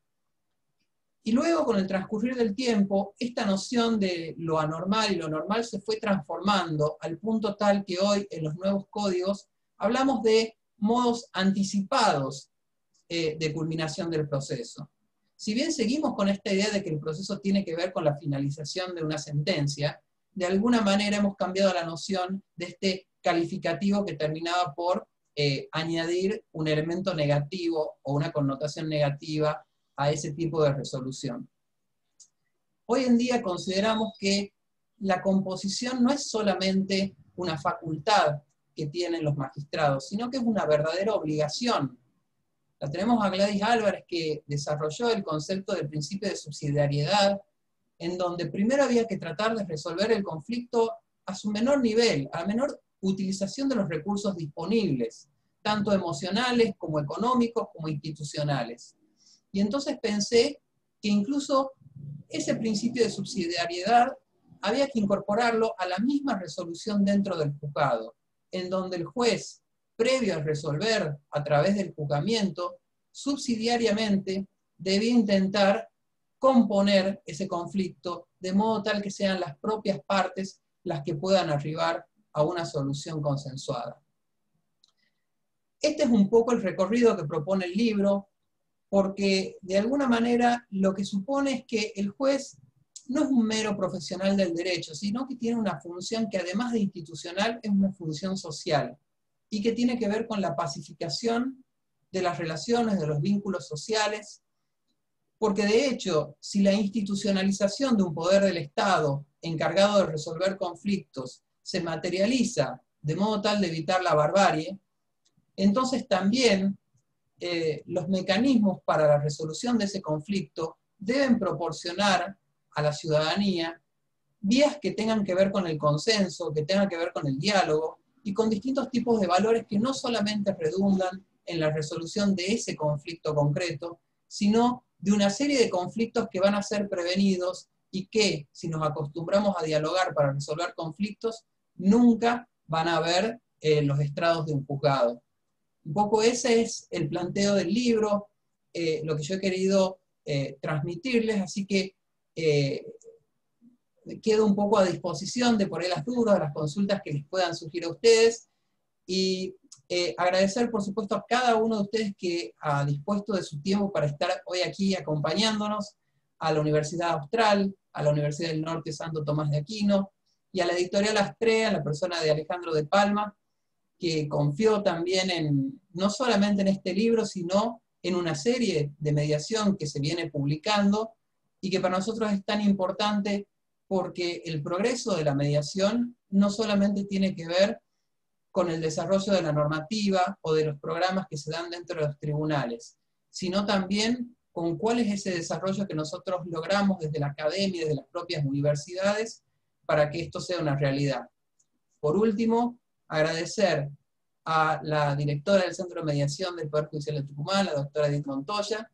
Y luego, con el transcurrir del tiempo, esta noción de lo anormal y lo normal se fue transformando al punto tal que hoy, en los nuevos códigos, hablamos de modos anticipados de culminación del proceso. Si bien seguimos con esta idea de que el proceso tiene que ver con la finalización de una sentencia, de alguna manera hemos cambiado la noción de este calificativo que terminaba por añadir un elemento negativo o una connotación negativa a ese tipo de resolución. Hoy en día consideramos que la composición no es solamente una facultad que tienen los magistrados, sino que es una verdadera obligación. La tenemos a Gladys Álvarez, que desarrolló el concepto del principio de subsidiariedad, en donde primero había que tratar de resolver el conflicto a su menor nivel, a la menor utilización de los recursos disponibles, tanto emocionales como económicos como institucionales. Y entonces pensé que incluso ese principio de subsidiariedad había que incorporarlo a la misma resolución dentro del juzgado, en donde el juez, previo a resolver a través del juzgamiento, subsidiariamente debía intentar componer ese conflicto de modo tal que sean las propias partes las que puedan arribar a una solución consensuada. Este es un poco el recorrido que propone el libro, porque de alguna manera lo que supone es que el juez no es un mero profesional del derecho, sino que tiene una función que además de institucional es una función social, y que tiene que ver con la pacificación de las relaciones, de los vínculos sociales, porque de hecho, si la institucionalización de un poder del Estado encargado de resolver conflictos se materializa de modo tal de evitar la barbarie, entonces también los mecanismos para la resolución de ese conflicto deben proporcionar a la ciudadanía vías que tengan que ver con el consenso, que tengan que ver con el diálogo, y con distintos tipos de valores que no solamente redundan en la resolución de ese conflicto concreto, sino de una serie de conflictos que van a ser prevenidos y que, si nos acostumbramos a dialogar para resolver conflictos, nunca van a ver los estrados de un juzgado. Un poco ese es el planteo del libro, lo que yo he querido transmitirles, así que quedo un poco a disposición de por ahí las dudas, las consultas que les puedan surgir a ustedes, y agradecer por supuesto a cada uno de ustedes que ha dispuesto de su tiempo para estar hoy aquí acompañándonos, a la Universidad Austral, a la Universidad del Norte Santo Tomás de Aquino, y a la editorial Astrea, en la persona de Alejandro de Palma, que confió también no solamente en este libro, sino en una serie de mediación que se viene publicando y que para nosotros es tan importante porque el progreso de la mediación no solamente tiene que ver con el desarrollo de la normativa o de los programas que se dan dentro de los tribunales, sino también con cuál es ese desarrollo que nosotros logramos desde la academia, desde las propias universidades, para que esto sea una realidad. Por último, agradecer a la directora del Centro de Mediación del Poder Judicial de Tucumán, la doctora Edith Montoya,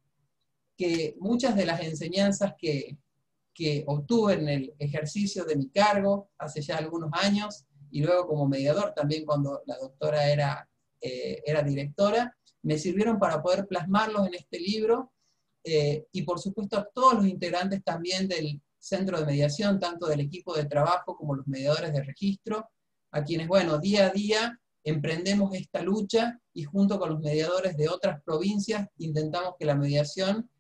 que muchas de las enseñanzas que obtuve en el ejercicio de mi cargo hace ya algunos años, y luego como mediador también cuando la doctora era directora, me sirvieron para poder plasmarlos en este libro, y por supuesto a todos los integrantes también del Centro de Mediación, tanto del equipo de trabajo como los mediadores de registro, a quienes, bueno, día a día emprendemos esta lucha y junto con los mediadores de otras provincias intentamos que la mediación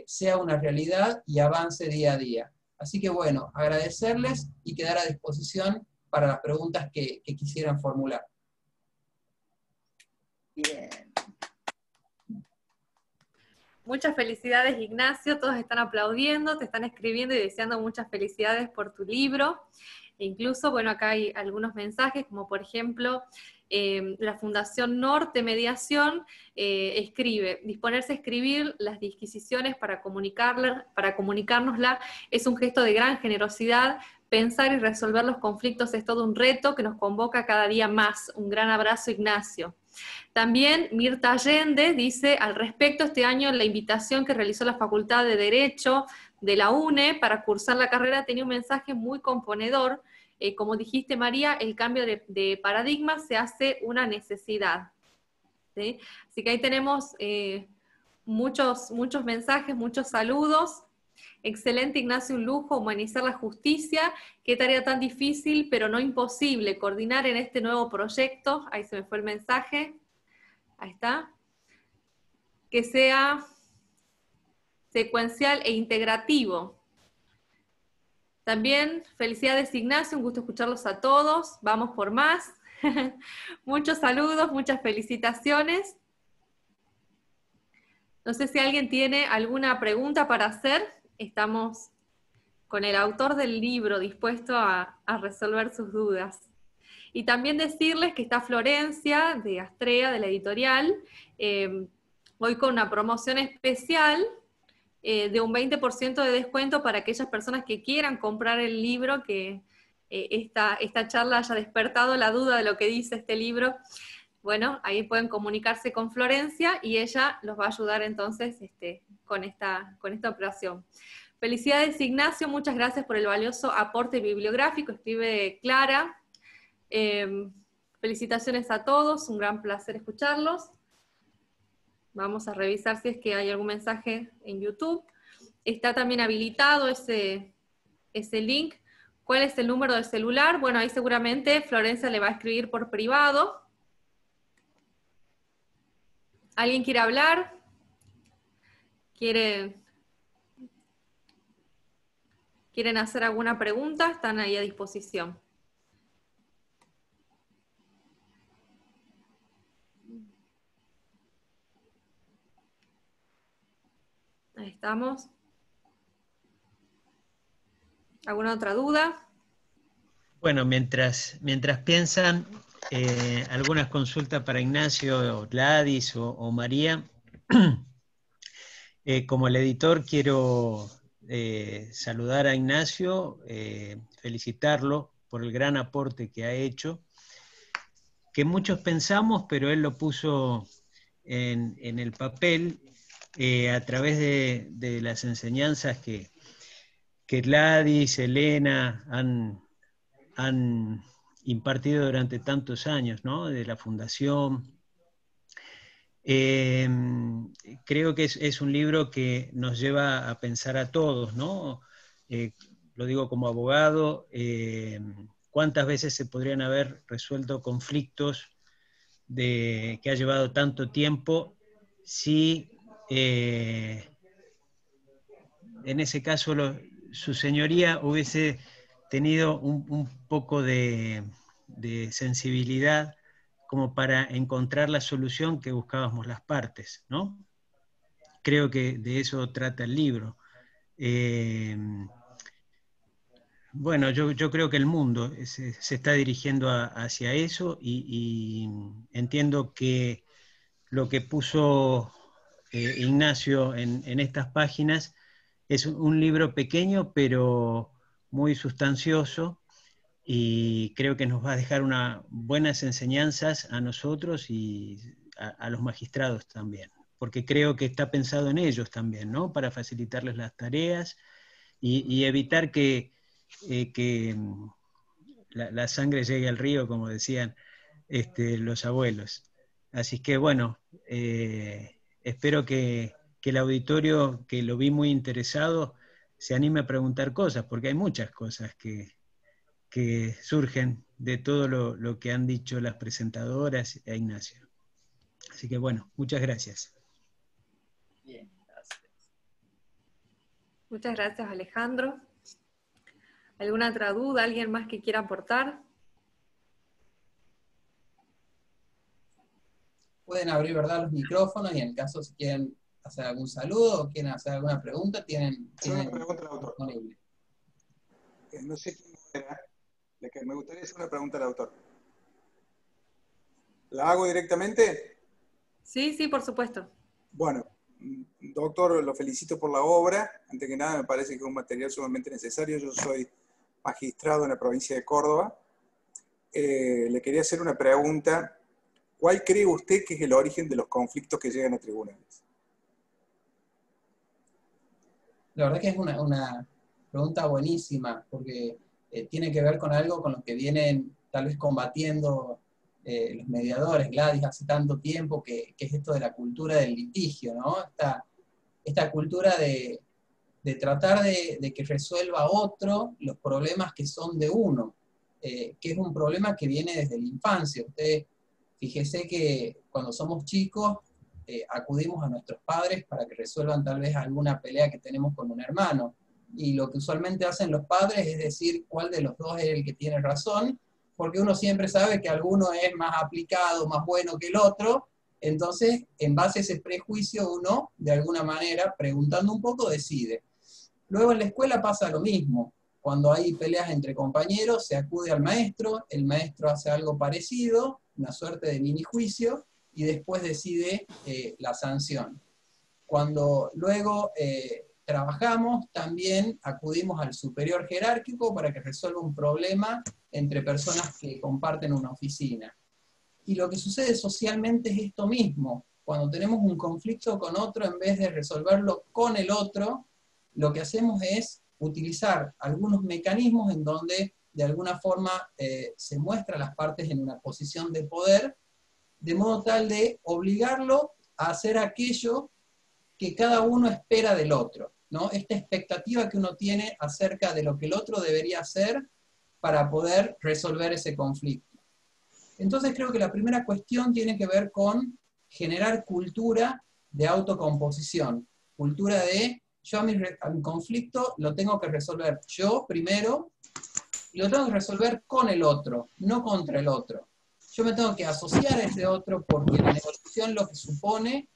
sea una realidad y avance día a día. Así que bueno, agradecerles y quedar a disposición para las preguntas que quisieran formular. Bien. Muchas felicidades, Ignacio, todos están aplaudiendo, te están escribiendo y deseando muchas felicidades por tu libro. E incluso, bueno, acá hay algunos mensajes, como por ejemplo, la Fundación Norte Mediación escribe: disponerse a escribir las disquisiciones para comunicárnosla es un gesto de gran generosidad. Pensar y resolver los conflictos es todo un reto que nos convoca cada día más. Un gran abrazo, Ignacio. También Mirta Allende dice al respecto: este año la invitación que realizó la Facultad de Derecho de la UNE para cursar la carrera tenía un mensaje muy componedor. Como dijiste, María, el cambio de paradigma se hace una necesidad, ¿sí? Así que ahí tenemos muchos mensajes, muchos saludos. Excelente, Ignacio, un lujo, humanizar la justicia. Qué tarea tan difícil, pero no imposible, coordinar en este nuevo proyecto. Ahí se me fue el mensaje. Ahí está. Que sea secuencial e integrativo. También, felicidades, Ignacio, un gusto escucharlos a todos. Vamos por más. Muchos saludos, muchas felicitaciones. No sé si alguien tiene alguna pregunta para hacer. Estamos con el autor del libro dispuesto a resolver sus dudas. Y también decirles que está Florencia, de Astrea, de la editorial, hoy con una promoción especial de un 20% de descuento para aquellas personas que quieran comprar el libro, que esta charla haya despertado la duda de lo que dice este libro. Bueno, ahí pueden comunicarse con Florencia y ella los va a ayudar entonces con esta operación. Felicidades, Ignacio, muchas gracias por el valioso aporte bibliográfico, escribe Clara. Felicitaciones a todos, un gran placer escucharlos. Vamos a revisar si es que hay algún mensaje en YouTube. Está también habilitado ese link. ¿Cuál es el número de celular? Bueno, ahí seguramente Florencia le va a escribir por privado. ¿Alguien quiere hablar? ¿Quieren hacer alguna pregunta? Están ahí a disposición. Ahí estamos. ¿Alguna otra duda? Bueno, mientras piensan, algunas consultas para Ignacio, Gladys o María. Como el editor quiero saludar a Ignacio, felicitarlo por el gran aporte que ha hecho, que muchos pensamos, pero él lo puso en el papel a través de las enseñanzas que Gladys, Elena han impartido durante tantos años, ¿no? De la fundación. Creo que es un libro que nos lleva a pensar a todos, ¿no? Lo digo como abogado, cuántas veces se podrían haber resuelto conflictos que ha llevado tanto tiempo si en ese caso su señoría hubiese tenido un poco de sensibilidad como para encontrar la solución que buscábamos las partes, ¿no? Creo que de eso trata el libro. Bueno, yo creo que el mundo se está dirigiendo hacia eso y entiendo que lo que puso Ignacio en estas páginas es un libro pequeño pero muy sustancioso y creo que nos va a dejar buenas enseñanzas a nosotros y a los magistrados también, porque creo que está pensado en ellos también, ¿no? Para facilitarles las tareas y evitar que la sangre llegue al río, como decían los abuelos. Así que bueno, espero que el auditorio, que lo vi muy interesado, se anime a preguntar cosas, porque hay muchas cosas que surgen de todo lo que han dicho las presentadoras e Ignacio. Así que bueno, muchas gracias. Bien, gracias. Muchas gracias, Alejandro. ¿Alguna otra duda? ¿Alguien más que quiera aportar? Pueden abrir, ¿verdad?, los micrófonos y en el caso si quieren hacer algún saludo o quieren hacer alguna pregunta, tienen una pregunta al autor. disponible. No sé quién era, que me gustaría hacer una pregunta al autor. ¿La hago directamente? Sí, sí, por supuesto. Bueno, doctor, lo felicito por la obra. Antes que nada, me parece que es un material sumamente necesario. Yo soy magistrado en la provincia de Córdoba. Le quería hacer una pregunta. ¿Cuál cree usted que es el origen de los conflictos que llegan a tribunales? La verdad que es una pregunta buenísima, porque tiene que ver con algo con lo que vienen tal vez combatiendo los mediadores, Gladys, hace tanto tiempo, que es esto de la cultura del litigio, ¿no? Esta cultura de tratar de que resuelva otro los problemas que son de uno, que es un problema que viene desde la infancia. Usted fíjese que cuando somos chicos acudimos a nuestros padres para que resuelvan tal vez alguna pelea que tenemos con un hermano, y lo que usualmente hacen los padres es decir cuál de los dos es el que tiene razón, porque uno siempre sabe que alguno es más aplicado, más bueno que el otro. Entonces, en base a ese prejuicio, uno, de alguna manera, preguntando un poco, decide. Luego en la escuela pasa lo mismo. Cuando hay peleas entre compañeros, se acude al maestro, el maestro hace algo parecido, una suerte de mini juicio, y después decide la sanción. Cuando luego trabajamos, también acudimos al superior jerárquico para que resuelva un problema entre personas que comparten una oficina. Y lo que sucede socialmente es esto mismo. Cuando tenemos un conflicto con otro, en vez de resolverlo con el otro, lo que hacemos es utilizar algunos mecanismos en donde de alguna forma se muestra a las partes en una posición de poder, de modo tal de obligarlo a hacer aquello que cada uno espera del otro, ¿no? Esta expectativa que uno tiene acerca de lo que el otro debería hacer para poder resolver ese conflicto. Entonces creo que la primera cuestión tiene que ver con generar cultura de autocomposición, cultura de yo a mi conflicto lo tengo que resolver yo primero, y lo tengo que resolver con el otro, no contra el otro. Yo me tengo que asociar a ese otro porque la negociación lo que supone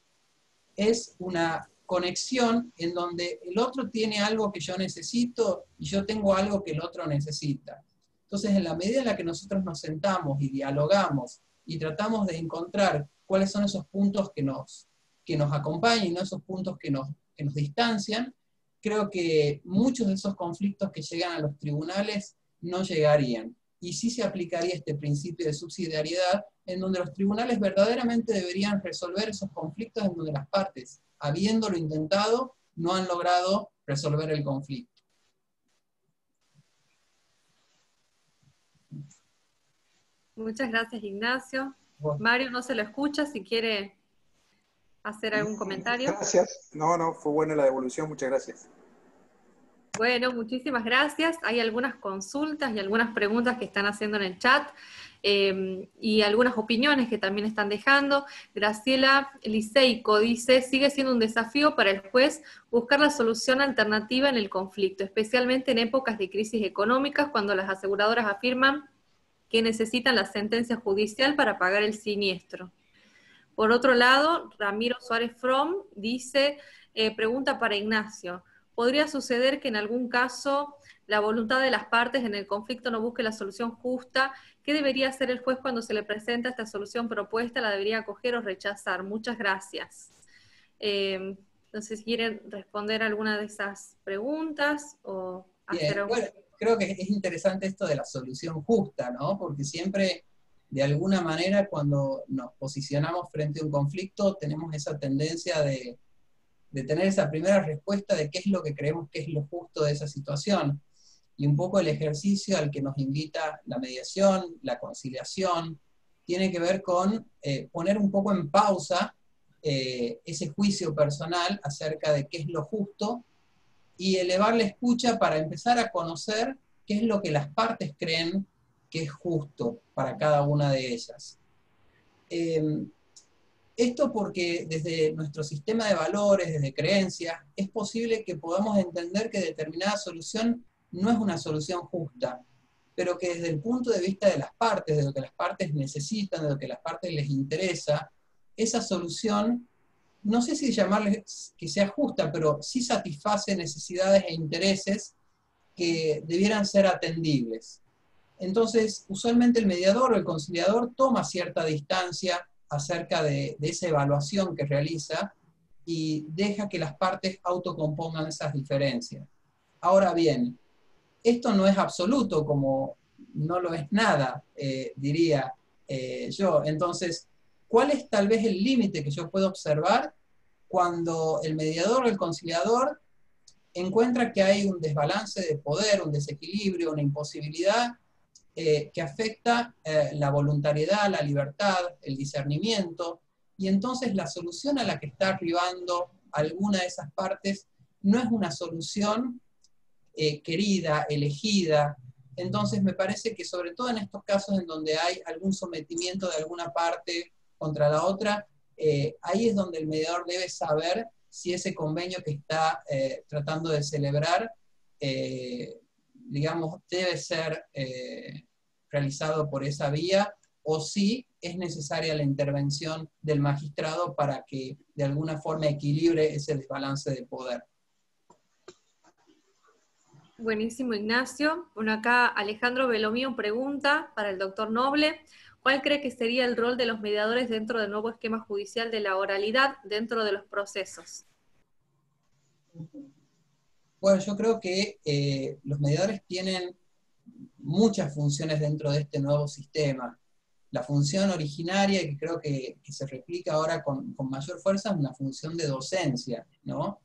es una conexión en donde el otro tiene algo que yo necesito y yo tengo algo que el otro necesita. Entonces, en la medida en la que nosotros nos sentamos y dialogamos y tratamos de encontrar cuáles son esos puntos que nos acompañan y no esos puntos que nos distancian, creo que muchos de esos conflictos que llegan a los tribunales no llegarían. Y sí se aplicaría este principio de subsidiariedad, en donde los tribunales verdaderamente deberían resolver esos conflictos en donde las partes, habiéndolo intentado, no han logrado resolver el conflicto. Muchas gracias, Ignacio. Mario no se lo escucha, si quiere hacer algún comentario. Gracias. No, fue buena la devolución, muchas gracias. Bueno, muchísimas gracias. Hay algunas consultas y algunas preguntas que están haciendo en el chat y algunas opiniones que también están dejando. Graciela Liceico dice, sigue siendo un desafío para el juez buscar la solución alternativa en el conflicto, especialmente en épocas de crisis económicas, cuando las aseguradoras afirman que necesitan la sentencia judicial para pagar el siniestro. Por otro lado, Ramiro Suárez From dice, pregunta para Ignacio, ¿podría suceder que en algún caso la voluntad de las partes en el conflicto no busque la solución justa? ¿Qué debería hacer el juez cuando se le presenta esta solución propuesta? ¿La debería acoger o rechazar? Muchas gracias. No sé si quieren responder alguna de esas preguntas o hacer algo. Bueno, creo que es interesante esto de la solución justa, ¿no? Porque siempre, de alguna manera, cuando nos posicionamos frente a un conflicto, tenemos esa tendencia de tener esa primera respuesta de qué es lo que creemos que es lo justo de esa situación. Y un poco el ejercicio al que nos invita la mediación, la conciliación, tiene que ver con poner un poco en pausa ese juicio personal acerca de qué es lo justo y elevar la escucha para empezar a conocer qué es lo que las partes creen que es justo para cada una de ellas. Esto porque desde nuestro sistema de valores, desde creencias, es posible que podamos entender que determinada solución no es una solución justa, pero que desde el punto de vista de las partes, de lo que las partes necesitan, de lo que a las partes les interesa, esa solución, no sé si llamarle que sea justa, pero sí satisface necesidades e intereses que debieran ser atendibles. Entonces, usualmente el mediador o el conciliador toma cierta distancia acerca de esa evaluación que realiza y deja que las partes autocompongan esas diferencias. Ahora bien, esto no es absoluto, como no lo es nada, diría yo. Entonces, ¿cuál es tal vez el límite que yo puedo observar cuando el mediador o el conciliador encuentra que hay un desbalance de poder, un desequilibrio, una imposibilidad que afecta la voluntariedad, la libertad, el discernimiento, y entonces la solución a la que está arribando alguna de esas partes no es una solución querida, elegida? Entonces me parece que sobre todo en estos casos en donde hay algún sometimiento de alguna parte contra la otra, ahí es donde el mediador debe saber si ese convenio que está tratando de celebrar, digamos, debe ser realizado por esa vía, o si es necesaria la intervención del magistrado para que de alguna forma equilibre ese desbalance de poder. Buenísimo, Ignacio. Bueno, acá Alejandro Belomío pregunta para el doctor Noble, ¿cuál cree que sería el rol de los mediadores dentro del nuevo esquema judicial de la oralidad dentro de los procesos? Bueno, yo creo que los mediadores tienen muchas funciones dentro de este nuevo sistema. La función originaria, que creo que se replica ahora con mayor fuerza, es una función de docencia, ¿no?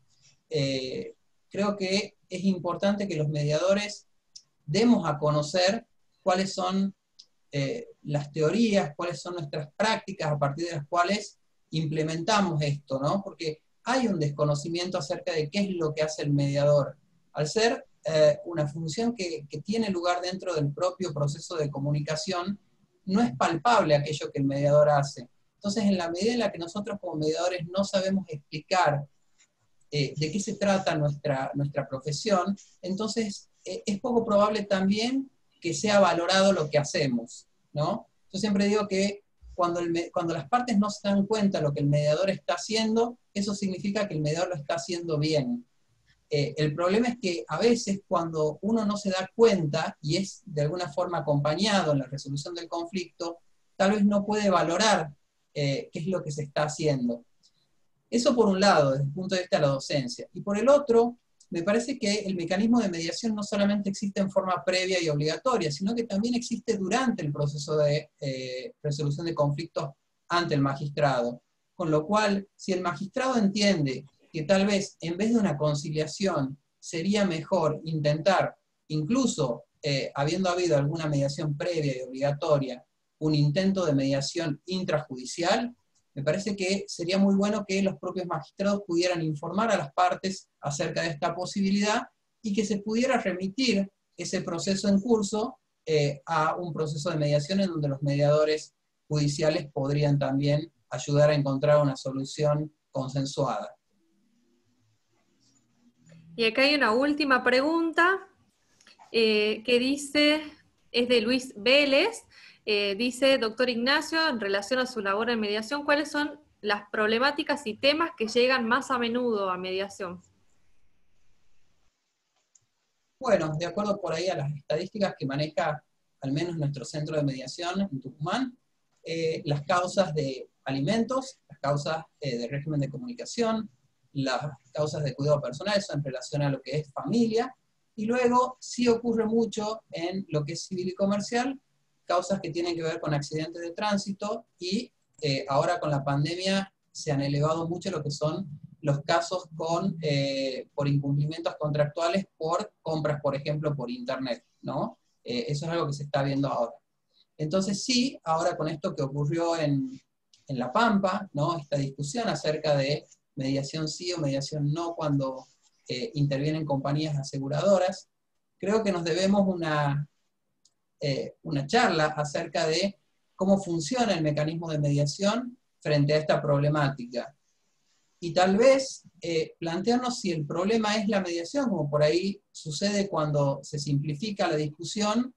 Creo que es importante que los mediadores demos a conocer cuáles son las teorías, cuáles son nuestras prácticas a partir de las cuales implementamos esto, ¿no? Porque hay un desconocimiento acerca de qué es lo que hace el mediador. Al ser una función que tiene lugar dentro del propio proceso de comunicación, no es palpable aquello que el mediador hace. Entonces, en la medida en la que nosotros como mediadores no sabemos explicar de qué se trata nuestra profesión, entonces es poco probable también que sea valorado lo que hacemos, ¿no? Yo siempre digo que cuando las partes no se dan cuenta de lo que el mediador está haciendo, eso significa que el mediador lo está haciendo bien. El problema es que a veces cuando uno no se da cuenta y es de alguna forma acompañado en la resolución del conflicto, tal vez no puede valorar qué es lo que se está haciendo. Eso por un lado, desde el punto de vista de la docencia. Y por el otro, me parece que el mecanismo de mediación no solamente existe en forma previa y obligatoria, sino que también existe durante el proceso de resolución de conflictos ante el magistrado. Con lo cual, si el magistrado entiende que tal vez en vez de una conciliación sería mejor intentar, incluso habiendo habido alguna mediación previa y obligatoria, un intento de mediación intrajudicial, me parece que sería muy bueno que los propios magistrados pudieran informar a las partes acerca de esta posibilidad y que se pudiera remitir ese proceso en curso a un proceso de mediación en donde los mediadores judiciales podrían también ayudar a encontrar una solución consensuada. Y acá hay una última pregunta que dice, es de Luis Vélez. Dice, doctor Ignacio, en relación a su labor en mediación, ¿cuáles son las problemáticas y temas que llegan más a menudo a mediación? Bueno, de acuerdo por ahí a las estadísticas que maneja al menos nuestro centro de mediación en Tucumán, las causas de alimentos, las causas de régimen de comunicación, las causas de cuidado personal, eso en relación a lo que es familia, y luego sí ocurre mucho en lo que es civil y comercial, causas que tienen que ver con accidentes de tránsito, y ahora con la pandemia se han elevado mucho lo que son los casos por incumplimientos contractuales por compras, por ejemplo, por internet, ¿no? Eso es algo que se está viendo ahora. Entonces sí, ahora con esto que ocurrió en La Pampa, ¿no? Esta discusión acerca de mediación sí o mediación no cuando intervienen compañías aseguradoras, creo que nos debemos una charla acerca de cómo funciona el mecanismo de mediación frente a esta problemática. Y tal vez plantearnos si el problema es la mediación, como por ahí sucede cuando se simplifica la discusión,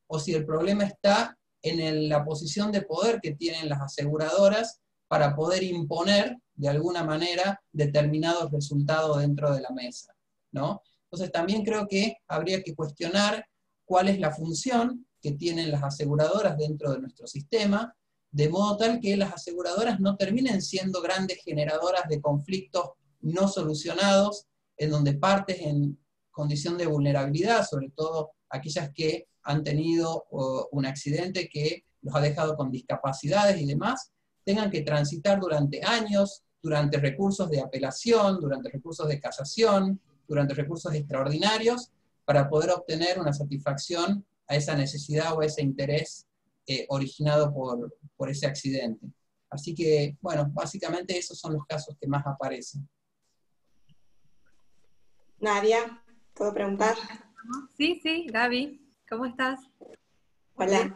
o si el problema está en la posición de poder que tienen las aseguradoras para poder imponer, de alguna manera, determinados resultados dentro de la mesa, ¿no? Entonces también creo que habría que cuestionar cuál es la función que tienen las aseguradoras dentro de nuestro sistema, de modo tal que las aseguradoras no terminen siendo grandes generadoras de conflictos no solucionados, en donde partes en condición de vulnerabilidad, sobre todo aquellas que han tenido un accidente que los ha dejado con discapacidades y demás, tengan que transitar durante años, durante recursos de apelación, durante recursos de casación, durante recursos extraordinarios, para poder obtener una satisfacción a esa necesidad o a ese interés originado por ese accidente. Así que, bueno, básicamente esos son los casos que más aparecen. Nadia, ¿puedo preguntar? Sí, sí, Gaby, ¿cómo estás? Hola,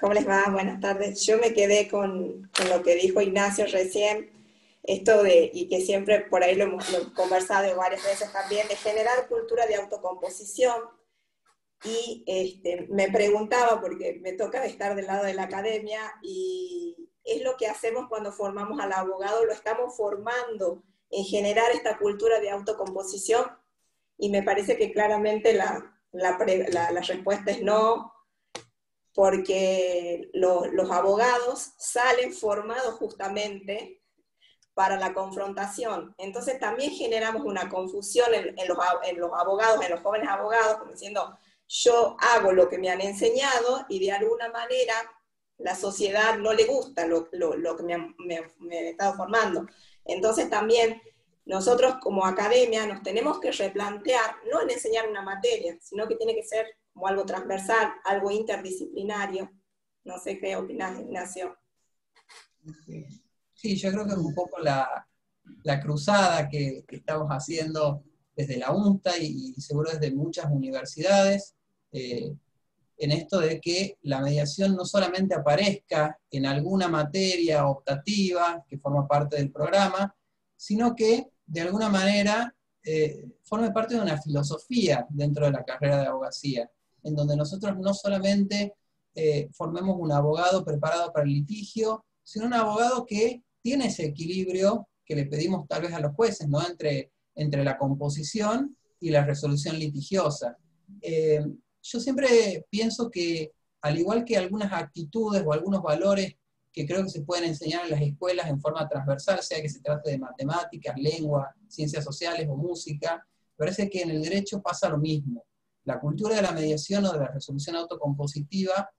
¿cómo les va? Buenas tardes. Yo me quedé con lo que dijo Ignacio recién, esto y que siempre por ahí lo hemos conversado varias veces también, de generar cultura de autocomposición. Y me preguntaba, porque me toca estar del lado de la academia, y es lo que hacemos cuando formamos al abogado, lo estamos formando en generar esta cultura de autocomposición, y me parece que claramente la respuesta es no, porque los abogados salen formados justamente para la confrontación. Entonces también generamos una confusión en los abogados, en los jóvenes abogados, como diciendo, yo hago lo que me han enseñado y de alguna manera la sociedad no le gusta lo que me he estado formando. Entonces también nosotros como academia nos tenemos que replantear, no en enseñar una materia, sino que tiene que ser como algo transversal, algo interdisciplinario. No sé qué opinas, Ignacio. Sí, yo creo que es un poco la cruzada que estamos haciendo desde la UNTA y seguro desde muchas universidades, en esto de que la mediación no solamente aparezca en alguna materia optativa que forma parte del programa, sino que de alguna manera forme parte de una filosofía dentro de la carrera de abogacía, en donde nosotros no solamente formemos un abogado preparado para el litigio, sino un abogado que tiene ese equilibrio que le pedimos tal vez a los jueces, ¿no? entre la composición y la resolución litigiosa. Yo siempre pienso que, al igual que algunas actitudes o algunos valores que creo que se pueden enseñar en las escuelas en forma transversal, sea que se trate de matemáticas, lengua, ciencias sociales o música, parece que en el derecho pasa lo mismo. La cultura de la mediación o de la resolución autocompositiva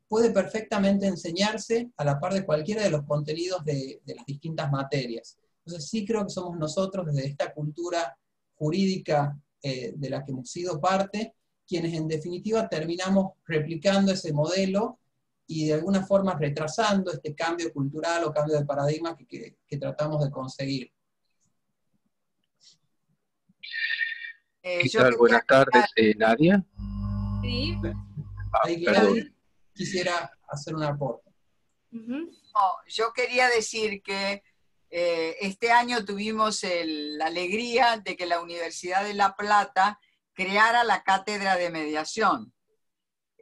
puede perfectamente enseñarse a la par de cualquiera de los contenidos de las distintas materias. Entonces sí creo que somos nosotros, desde esta cultura jurídica de la que hemos sido parte, quienes en definitiva terminamos replicando ese modelo y de alguna forma retrasando este cambio cultural o cambio de paradigma que tratamos de conseguir. ¿Qué tal? Buenas tardes, Nadia. Sí. Ahí Gladys quisiera hacer un aporte. No, yo quería decir que este año tuvimos la alegría de que la Universidad de La Plata creara la cátedra de mediación.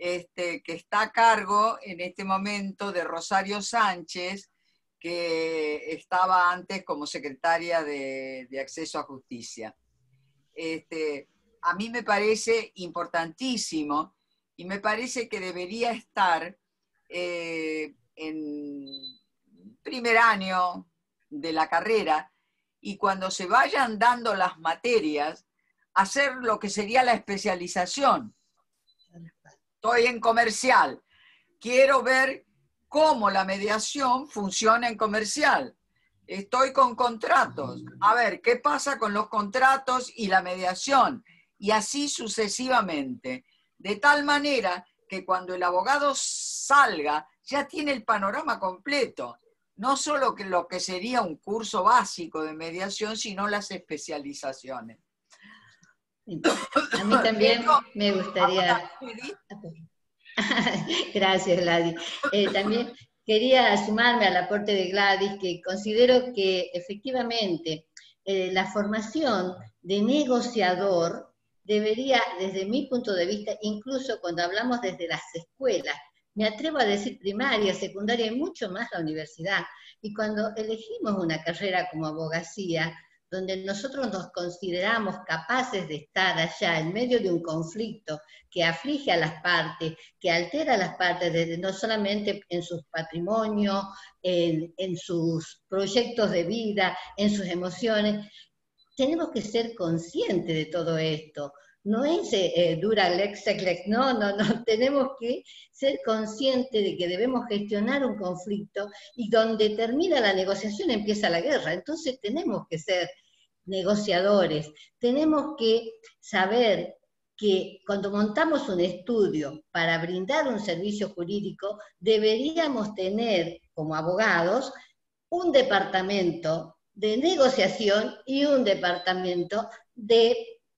que está a cargo en este momento de Rosario Sánchez, que estaba antes como secretaria de Acceso a Justicia. A mí me parece importantísimo y me parece que debería estar en primer año de la carrera, y cuando se vayan dando las materias, hacer lo que sería la especialización. Estoy en comercial, quiero ver cómo la mediación funciona en comercial. Estoy con contratos, a ver qué pasa con los contratos y la mediación, y así sucesivamente. De tal manera que cuando el abogado salga, ya tiene el panorama completo. No solo que lo que sería un curso básico de mediación, sino las especializaciones. A mí también me gustaría... Gracias, Gladys. También quería sumarme al aporte de Gladys, que considero que efectivamente la formación de negociador debería, desde mi punto de vista, incluso cuando hablamos desde las escuelas, me atrevo a decir primaria, secundaria y mucho más la universidad, y cuando elegimos una carrera como abogacía, donde nosotros nos consideramos capaces de estar allá en medio de un conflicto que aflige a las partes, que altera a las partes, desde, no solamente en sus patrimonios, en sus proyectos de vida, en sus emociones, tenemos que ser conscientes de todo esto. No es dura lex sec lex, no, tenemos que ser conscientes de que debemos gestionar un conflicto y donde termina la negociación empieza la guerra. Entonces tenemos que ser negociadores, tenemos que saber que cuando montamos un estudio para brindar un servicio jurídico, deberíamos tener como abogados un departamento de negociación y un departamento de,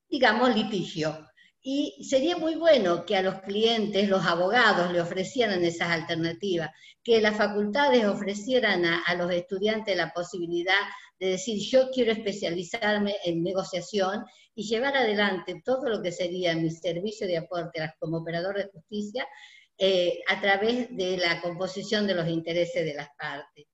digamos, litigio. Y sería muy bueno que a los clientes, los abogados, le ofrecieran esas alternativas, que las facultades ofrecieran a los estudiantes la posibilidad de decir, yo quiero especializarme en negociación y llevar adelante todo lo que sería mi servicio de aporte como operador de justicia a través de la composición de los intereses de las partes.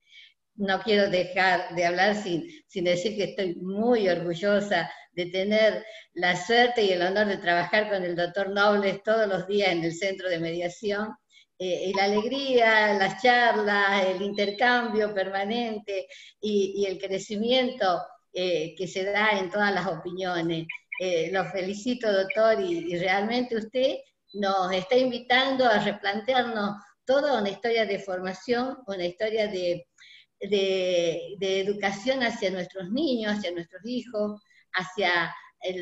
No quiero dejar de hablar sin decir que estoy muy orgullosa de tener la suerte y el honor de trabajar con el doctor Nobles todos los días en el centro de mediación, y la alegría, las charlas, el intercambio permanente y el crecimiento que se da en todas las opiniones. Lo felicito, doctor, y realmente usted nos está invitando a replantearnos toda una historia de formación, una historia de educación hacia nuestros niños, hacia nuestros hijos, hacia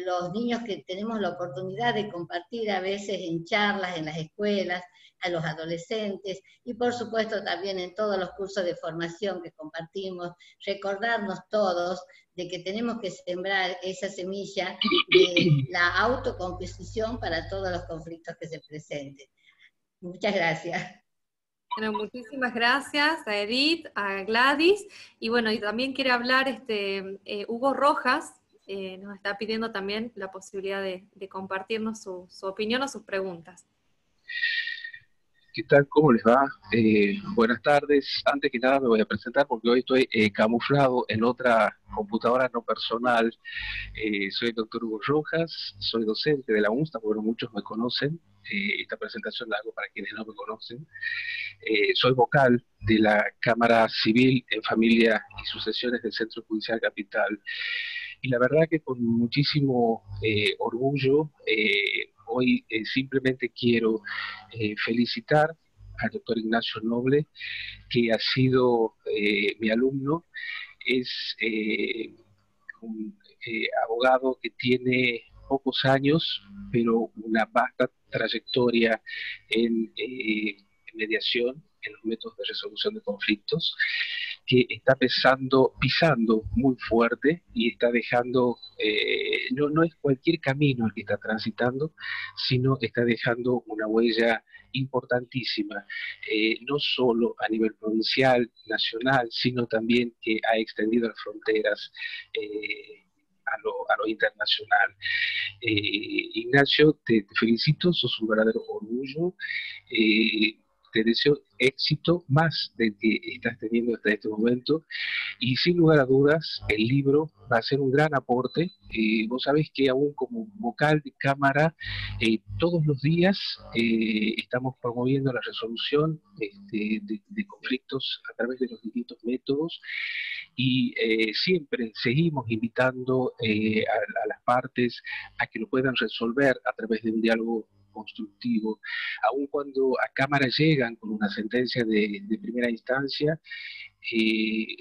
los niños que tenemos la oportunidad de compartir a veces en charlas en las escuelas, a los adolescentes, y por supuesto también en todos los cursos de formación que compartimos, recordarnos todos de que tenemos que sembrar esa semilla de la autocomposición para todos los conflictos que se presenten. Muchas gracias. Bueno, muchísimas gracias a Edith, a Gladys, y bueno, y también quiere hablar Hugo Rojas, nos está pidiendo también la posibilidad de compartirnos su opinión o sus preguntas. ¿Qué tal? ¿Cómo les va? Buenas tardes. Antes que nada me voy a presentar porque hoy estoy camuflado en otra computadora no personal. Soy el doctor Hugo Rojas, soy docente de la UNSTA, bueno, muchos me conocen. Esta presentación la hago para quienes no me conocen. Soy vocal de la Cámara Civil en Familia y Sucesiones del Centro Judicial Capital. Y la verdad que con muchísimo orgullo, hoy simplemente quiero felicitar al doctor Ignacio Noble, que ha sido mi alumno. Es un abogado que tiene pocos años, pero una vasta trayectoria en mediación, en los métodos de resolución de conflictos, que está pisando muy fuerte y está dejando, no es cualquier camino el que está transitando, sino que está dejando una huella importantísima, no solo a nivel provincial, nacional, sino también que ha extendido las fronteras a lo internacional. Ignacio, te felicito, sos un verdadero orgullo. Te deseo éxito más del que estás teniendo hasta este momento, y sin lugar a dudas el libro va a ser un gran aporte. Vos sabés que aún como vocal de cámara, todos los días estamos promoviendo la resolución de conflictos a través de los distintos métodos, y siempre seguimos invitando a las partes a que lo puedan resolver a través de un diálogo constructivo. Aun cuando a cámara llegan con una sentencia de primera instancia,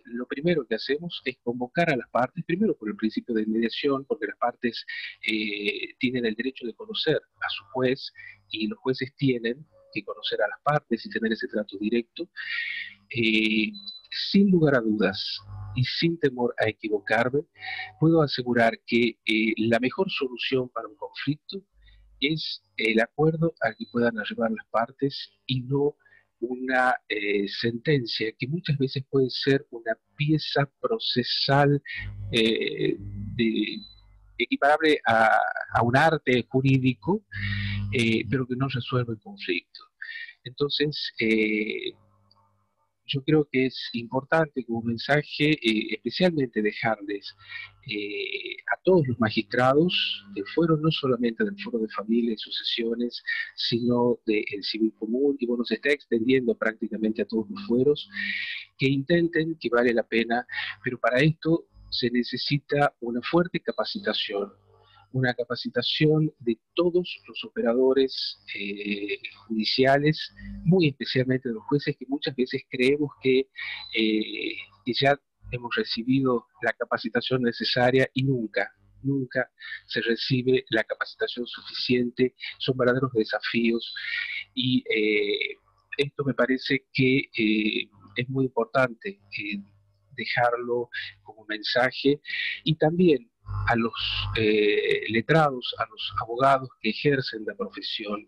lo primero que hacemos es convocar a las partes, primero por el principio de mediación, porque las partes tienen el derecho de conocer a su juez, y los jueces tienen que conocer a las partes y tener ese trato directo. Sin lugar a dudas y sin temor a equivocarme, puedo asegurar que la mejor solución para un conflicto es el acuerdo al que puedan arribar las partes, y no una sentencia que muchas veces puede ser una pieza procesal equiparable a un arte jurídico, pero que no resuelve el conflicto. Entonces, yo creo que es importante como mensaje especialmente dejarles a todos los magistrados de fueros, no solamente del Foro de Familia y Sucesiones, sino del Civil Común, y bueno, se está extendiendo prácticamente a todos los fueros, que intenten, que vale la pena, pero para esto se necesita una fuerte capacitación de todos los operadores judiciales, muy especialmente de los jueces, que muchas veces creemos que ya hemos recibido la capacitación necesaria, y nunca se recibe la capacitación suficiente. Son verdaderos desafíos, y esto me parece que es muy importante dejarlo como mensaje, y también a los letrados, a los abogados que ejercen la profesión,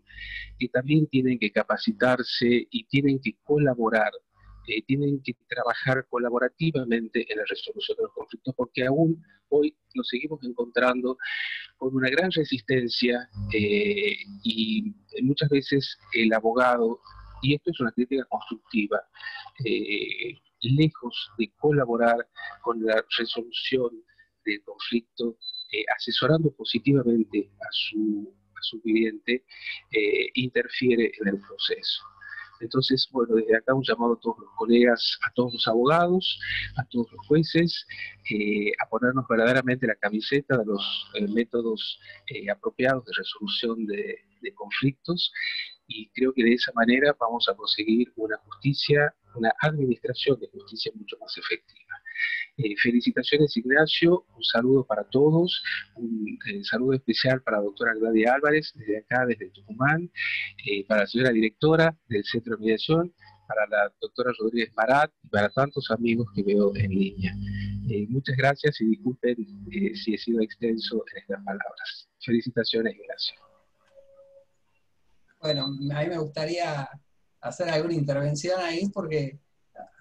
que también tienen que capacitarse y tienen que colaborar, tienen que trabajar colaborativamente en la resolución de los conflictos, porque aún hoy nos seguimos encontrando con una gran resistencia, y muchas veces el abogado, y esto es una crítica constructiva, lejos de colaborar con la resolución del conflicto, asesorando positivamente a su cliente, interfiere en el proceso. Entonces, bueno, desde acá un llamado a todos los colegas, a todos los abogados, a todos los jueces, a ponernos verdaderamente la camiseta de los métodos apropiados de resolución de conflictos, y creo que de esa manera vamos a conseguir una justicia, una administración de justicia mucho más efectiva. Felicitaciones, Ignacio, un saludo para todos, un saludo especial para la doctora Gladys Álvarez, desde acá, desde Tucumán, para la señora directora del Centro de Mediación, para la doctora Rodríguez Marat, y para tantos amigos que veo en línea. Muchas gracias, y disculpen si he sido extenso en estas palabras. Felicitaciones, Ignacio. Bueno, a mí me gustaría hacer alguna intervención ahí, porque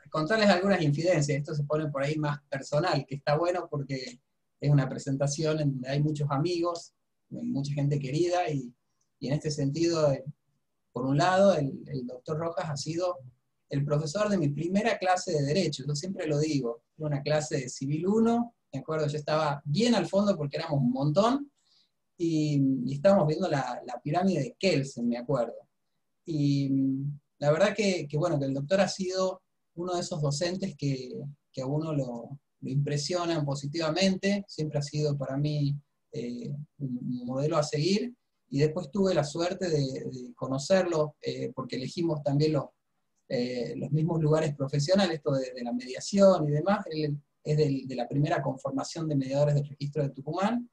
contarles algunas infidencias. Esto se pone por ahí más personal, que está bueno porque es una presentación en donde hay muchos amigos, mucha gente querida, y en este sentido, por un lado, el doctor Rojas ha sido el profesor de mi primera clase de Derecho. Yo siempre lo digo, era una clase de Civil 1, me acuerdo, yo estaba bien al fondo porque éramos un montón, y estábamos viendo la pirámide de Kelsen, me acuerdo. Y la verdad que bueno, que el doctor ha sido uno de esos docentes que a uno lo impresionan positivamente. Siempre ha sido para mí un modelo a seguir, y después tuve la suerte de conocerlo, porque elegimos también los mismos lugares profesionales, esto de la mediación y demás. Él es de la primera conformación de mediadores del registro de Tucumán.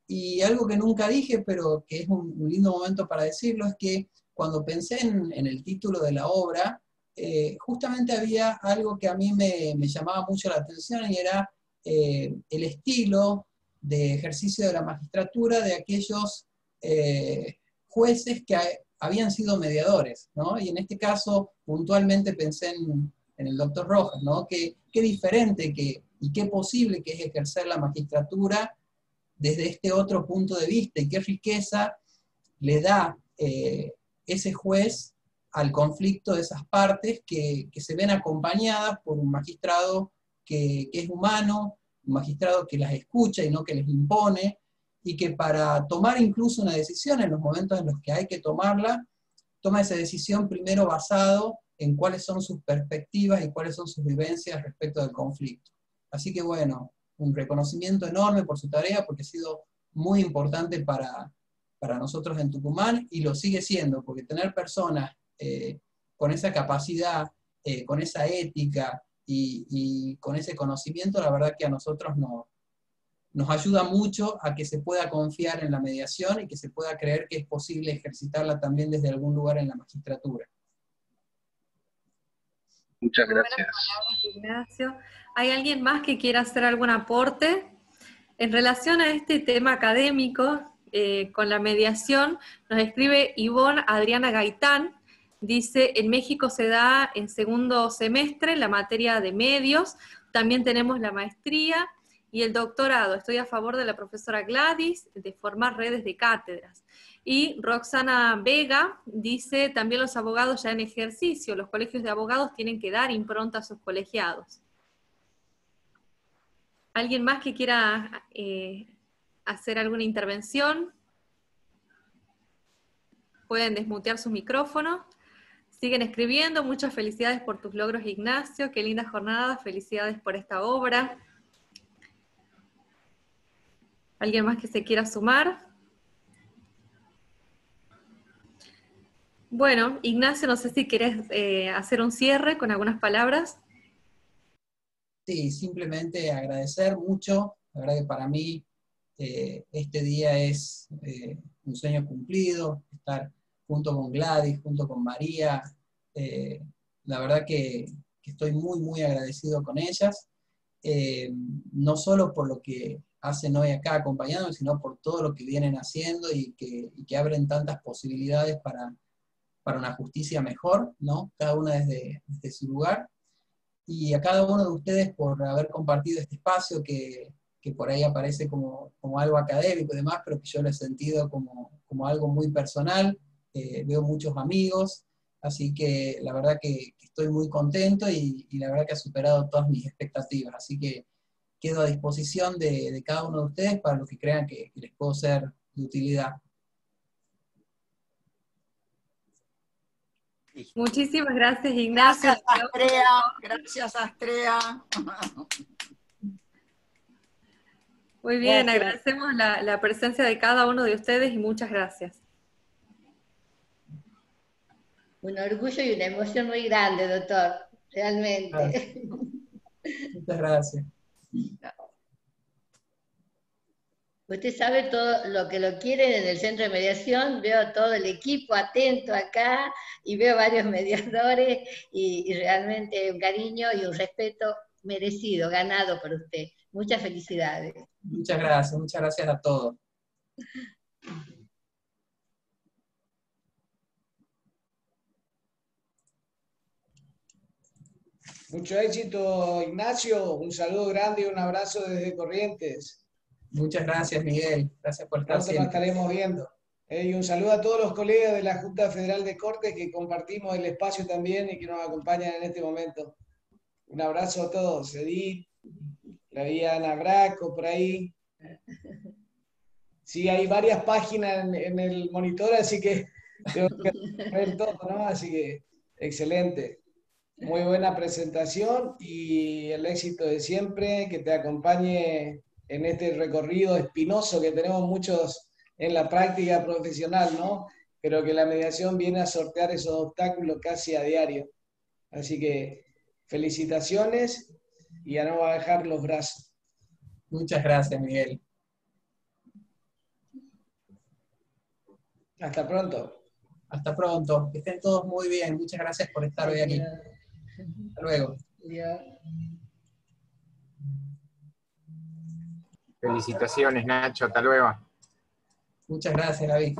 Y algo que nunca dije, pero que es un lindo momento para decirlo, es que cuando pensé en el título de la obra, justamente había algo que a mí me llamaba mucho la atención, y era el estilo de ejercicio de la magistratura de aquellos jueces que habían sido mediadores, ¿no? Y en este caso, puntualmente pensé en el doctor Rojas, ¿no? Qué diferente que y qué posible que es ejercer la magistratura desde este otro punto de vista, y qué riqueza le da ese juez al conflicto de esas partes que se ven acompañadas por un magistrado que es humano, un magistrado que las escucha y no que les impone, y que para tomar incluso una decisión en los momentos en los que hay que tomarla, toma esa decisión primero basado en cuáles son sus perspectivas y cuáles son sus vivencias respecto del conflicto. Así que bueno, un reconocimiento enorme por su tarea, porque ha sido muy importante para nosotros en Tucumán, y lo sigue siendo, porque tener personas con esa capacidad, con esa ética y con ese conocimiento, la verdad que a nosotros nos ayuda mucho a que se pueda confiar en la mediación y que se pueda creer que es posible ejercitarla también desde algún lugar en la magistratura. Muchas Muy buenas gracias. palabras, Ignacio. ¿Hay alguien más que quiera hacer algún aporte? En relación a este tema académico, con la mediación, nos escribe Ivonne Adriana Gaitán, dice, en México se da en segundo semestre la materia de medios, también tenemos la maestría y el doctorado. Estoy a favor de la profesora Gladys, de formar redes de cátedras. Y Roxana Vega dice, también los abogados ya en ejercicio, los colegios de abogados tienen que dar impronta a sus colegiados. ¿Alguien más que quiera hacer alguna intervención? Pueden desmutear su micrófono. Siguen escribiendo. Muchas felicidades por tus logros, Ignacio. Qué linda jornada. Felicidades por esta obra. ¿Alguien más que se quiera sumar? Bueno, Ignacio, no sé si querés hacer un cierre con algunas palabras. Sí, simplemente agradecer mucho. La verdad que para mí este día es un sueño cumplido, estar junto con Gladys, junto con María. La verdad que estoy muy, muy agradecido con ellas, no solo por lo que hacen hoy acá acompañándome, sino por todo lo que vienen haciendo y que abren tantas posibilidades para una justicia mejor, ¿no? Cada una desde su lugar. Y a cada uno de ustedes por haber compartido este espacio que por ahí aparece como algo académico y demás, pero que yo lo he sentido como algo muy personal. Veo muchos amigos, así que la verdad que estoy muy contento y la verdad que ha superado todas mis expectativas, así que quedo a disposición de cada uno de ustedes para lo que crean que les puedo ser de utilidad. Muchísimas gracias, Ignacio. Gracias, Astrea. Gracias, Astrea. Muy bien, Gracias. agradecemos la presencia de cada uno de ustedes y muchas gracias. Un orgullo y una emoción muy grande, doctor, realmente. Gracias. Muchas gracias. Usted sabe todo lo que lo quieren en el centro de mediación, veo todo el equipo atento acá y veo varios mediadores y realmente un cariño y un respeto merecido, ganado por usted. Muchas felicidades. Muchas gracias a todos. Mucho éxito, Ignacio. Un saludo grande y un abrazo desde Corrientes. Muchas gracias, Miguel. Gracias por estar Pronto nos siempre. estaremos viendo. Y un saludo a todos los colegas de la Junta Federal de Cortes que compartimos el espacio también y que nos acompañan en este momento. Un abrazo a todos. Edith, la vi a Ana Braco por ahí. Sí, hay varias páginas en el monitor, así que tengo que ver todo, ¿no? Así que excelente. Muy buena presentación y el éxito de siempre, que te acompañe en este recorrido espinoso que tenemos muchos en la práctica profesional, ¿no? Pero que la mediación viene a sortear esos obstáculos casi a diario. Así que felicitaciones y a no bajar los brazos. Muchas gracias, Miguel. Hasta pronto. Hasta pronto. Que estén todos muy bien. Muchas gracias por estar hoy aquí. Hasta luego. Felicitaciones, Nacho. Hasta luego. Muchas gracias, David.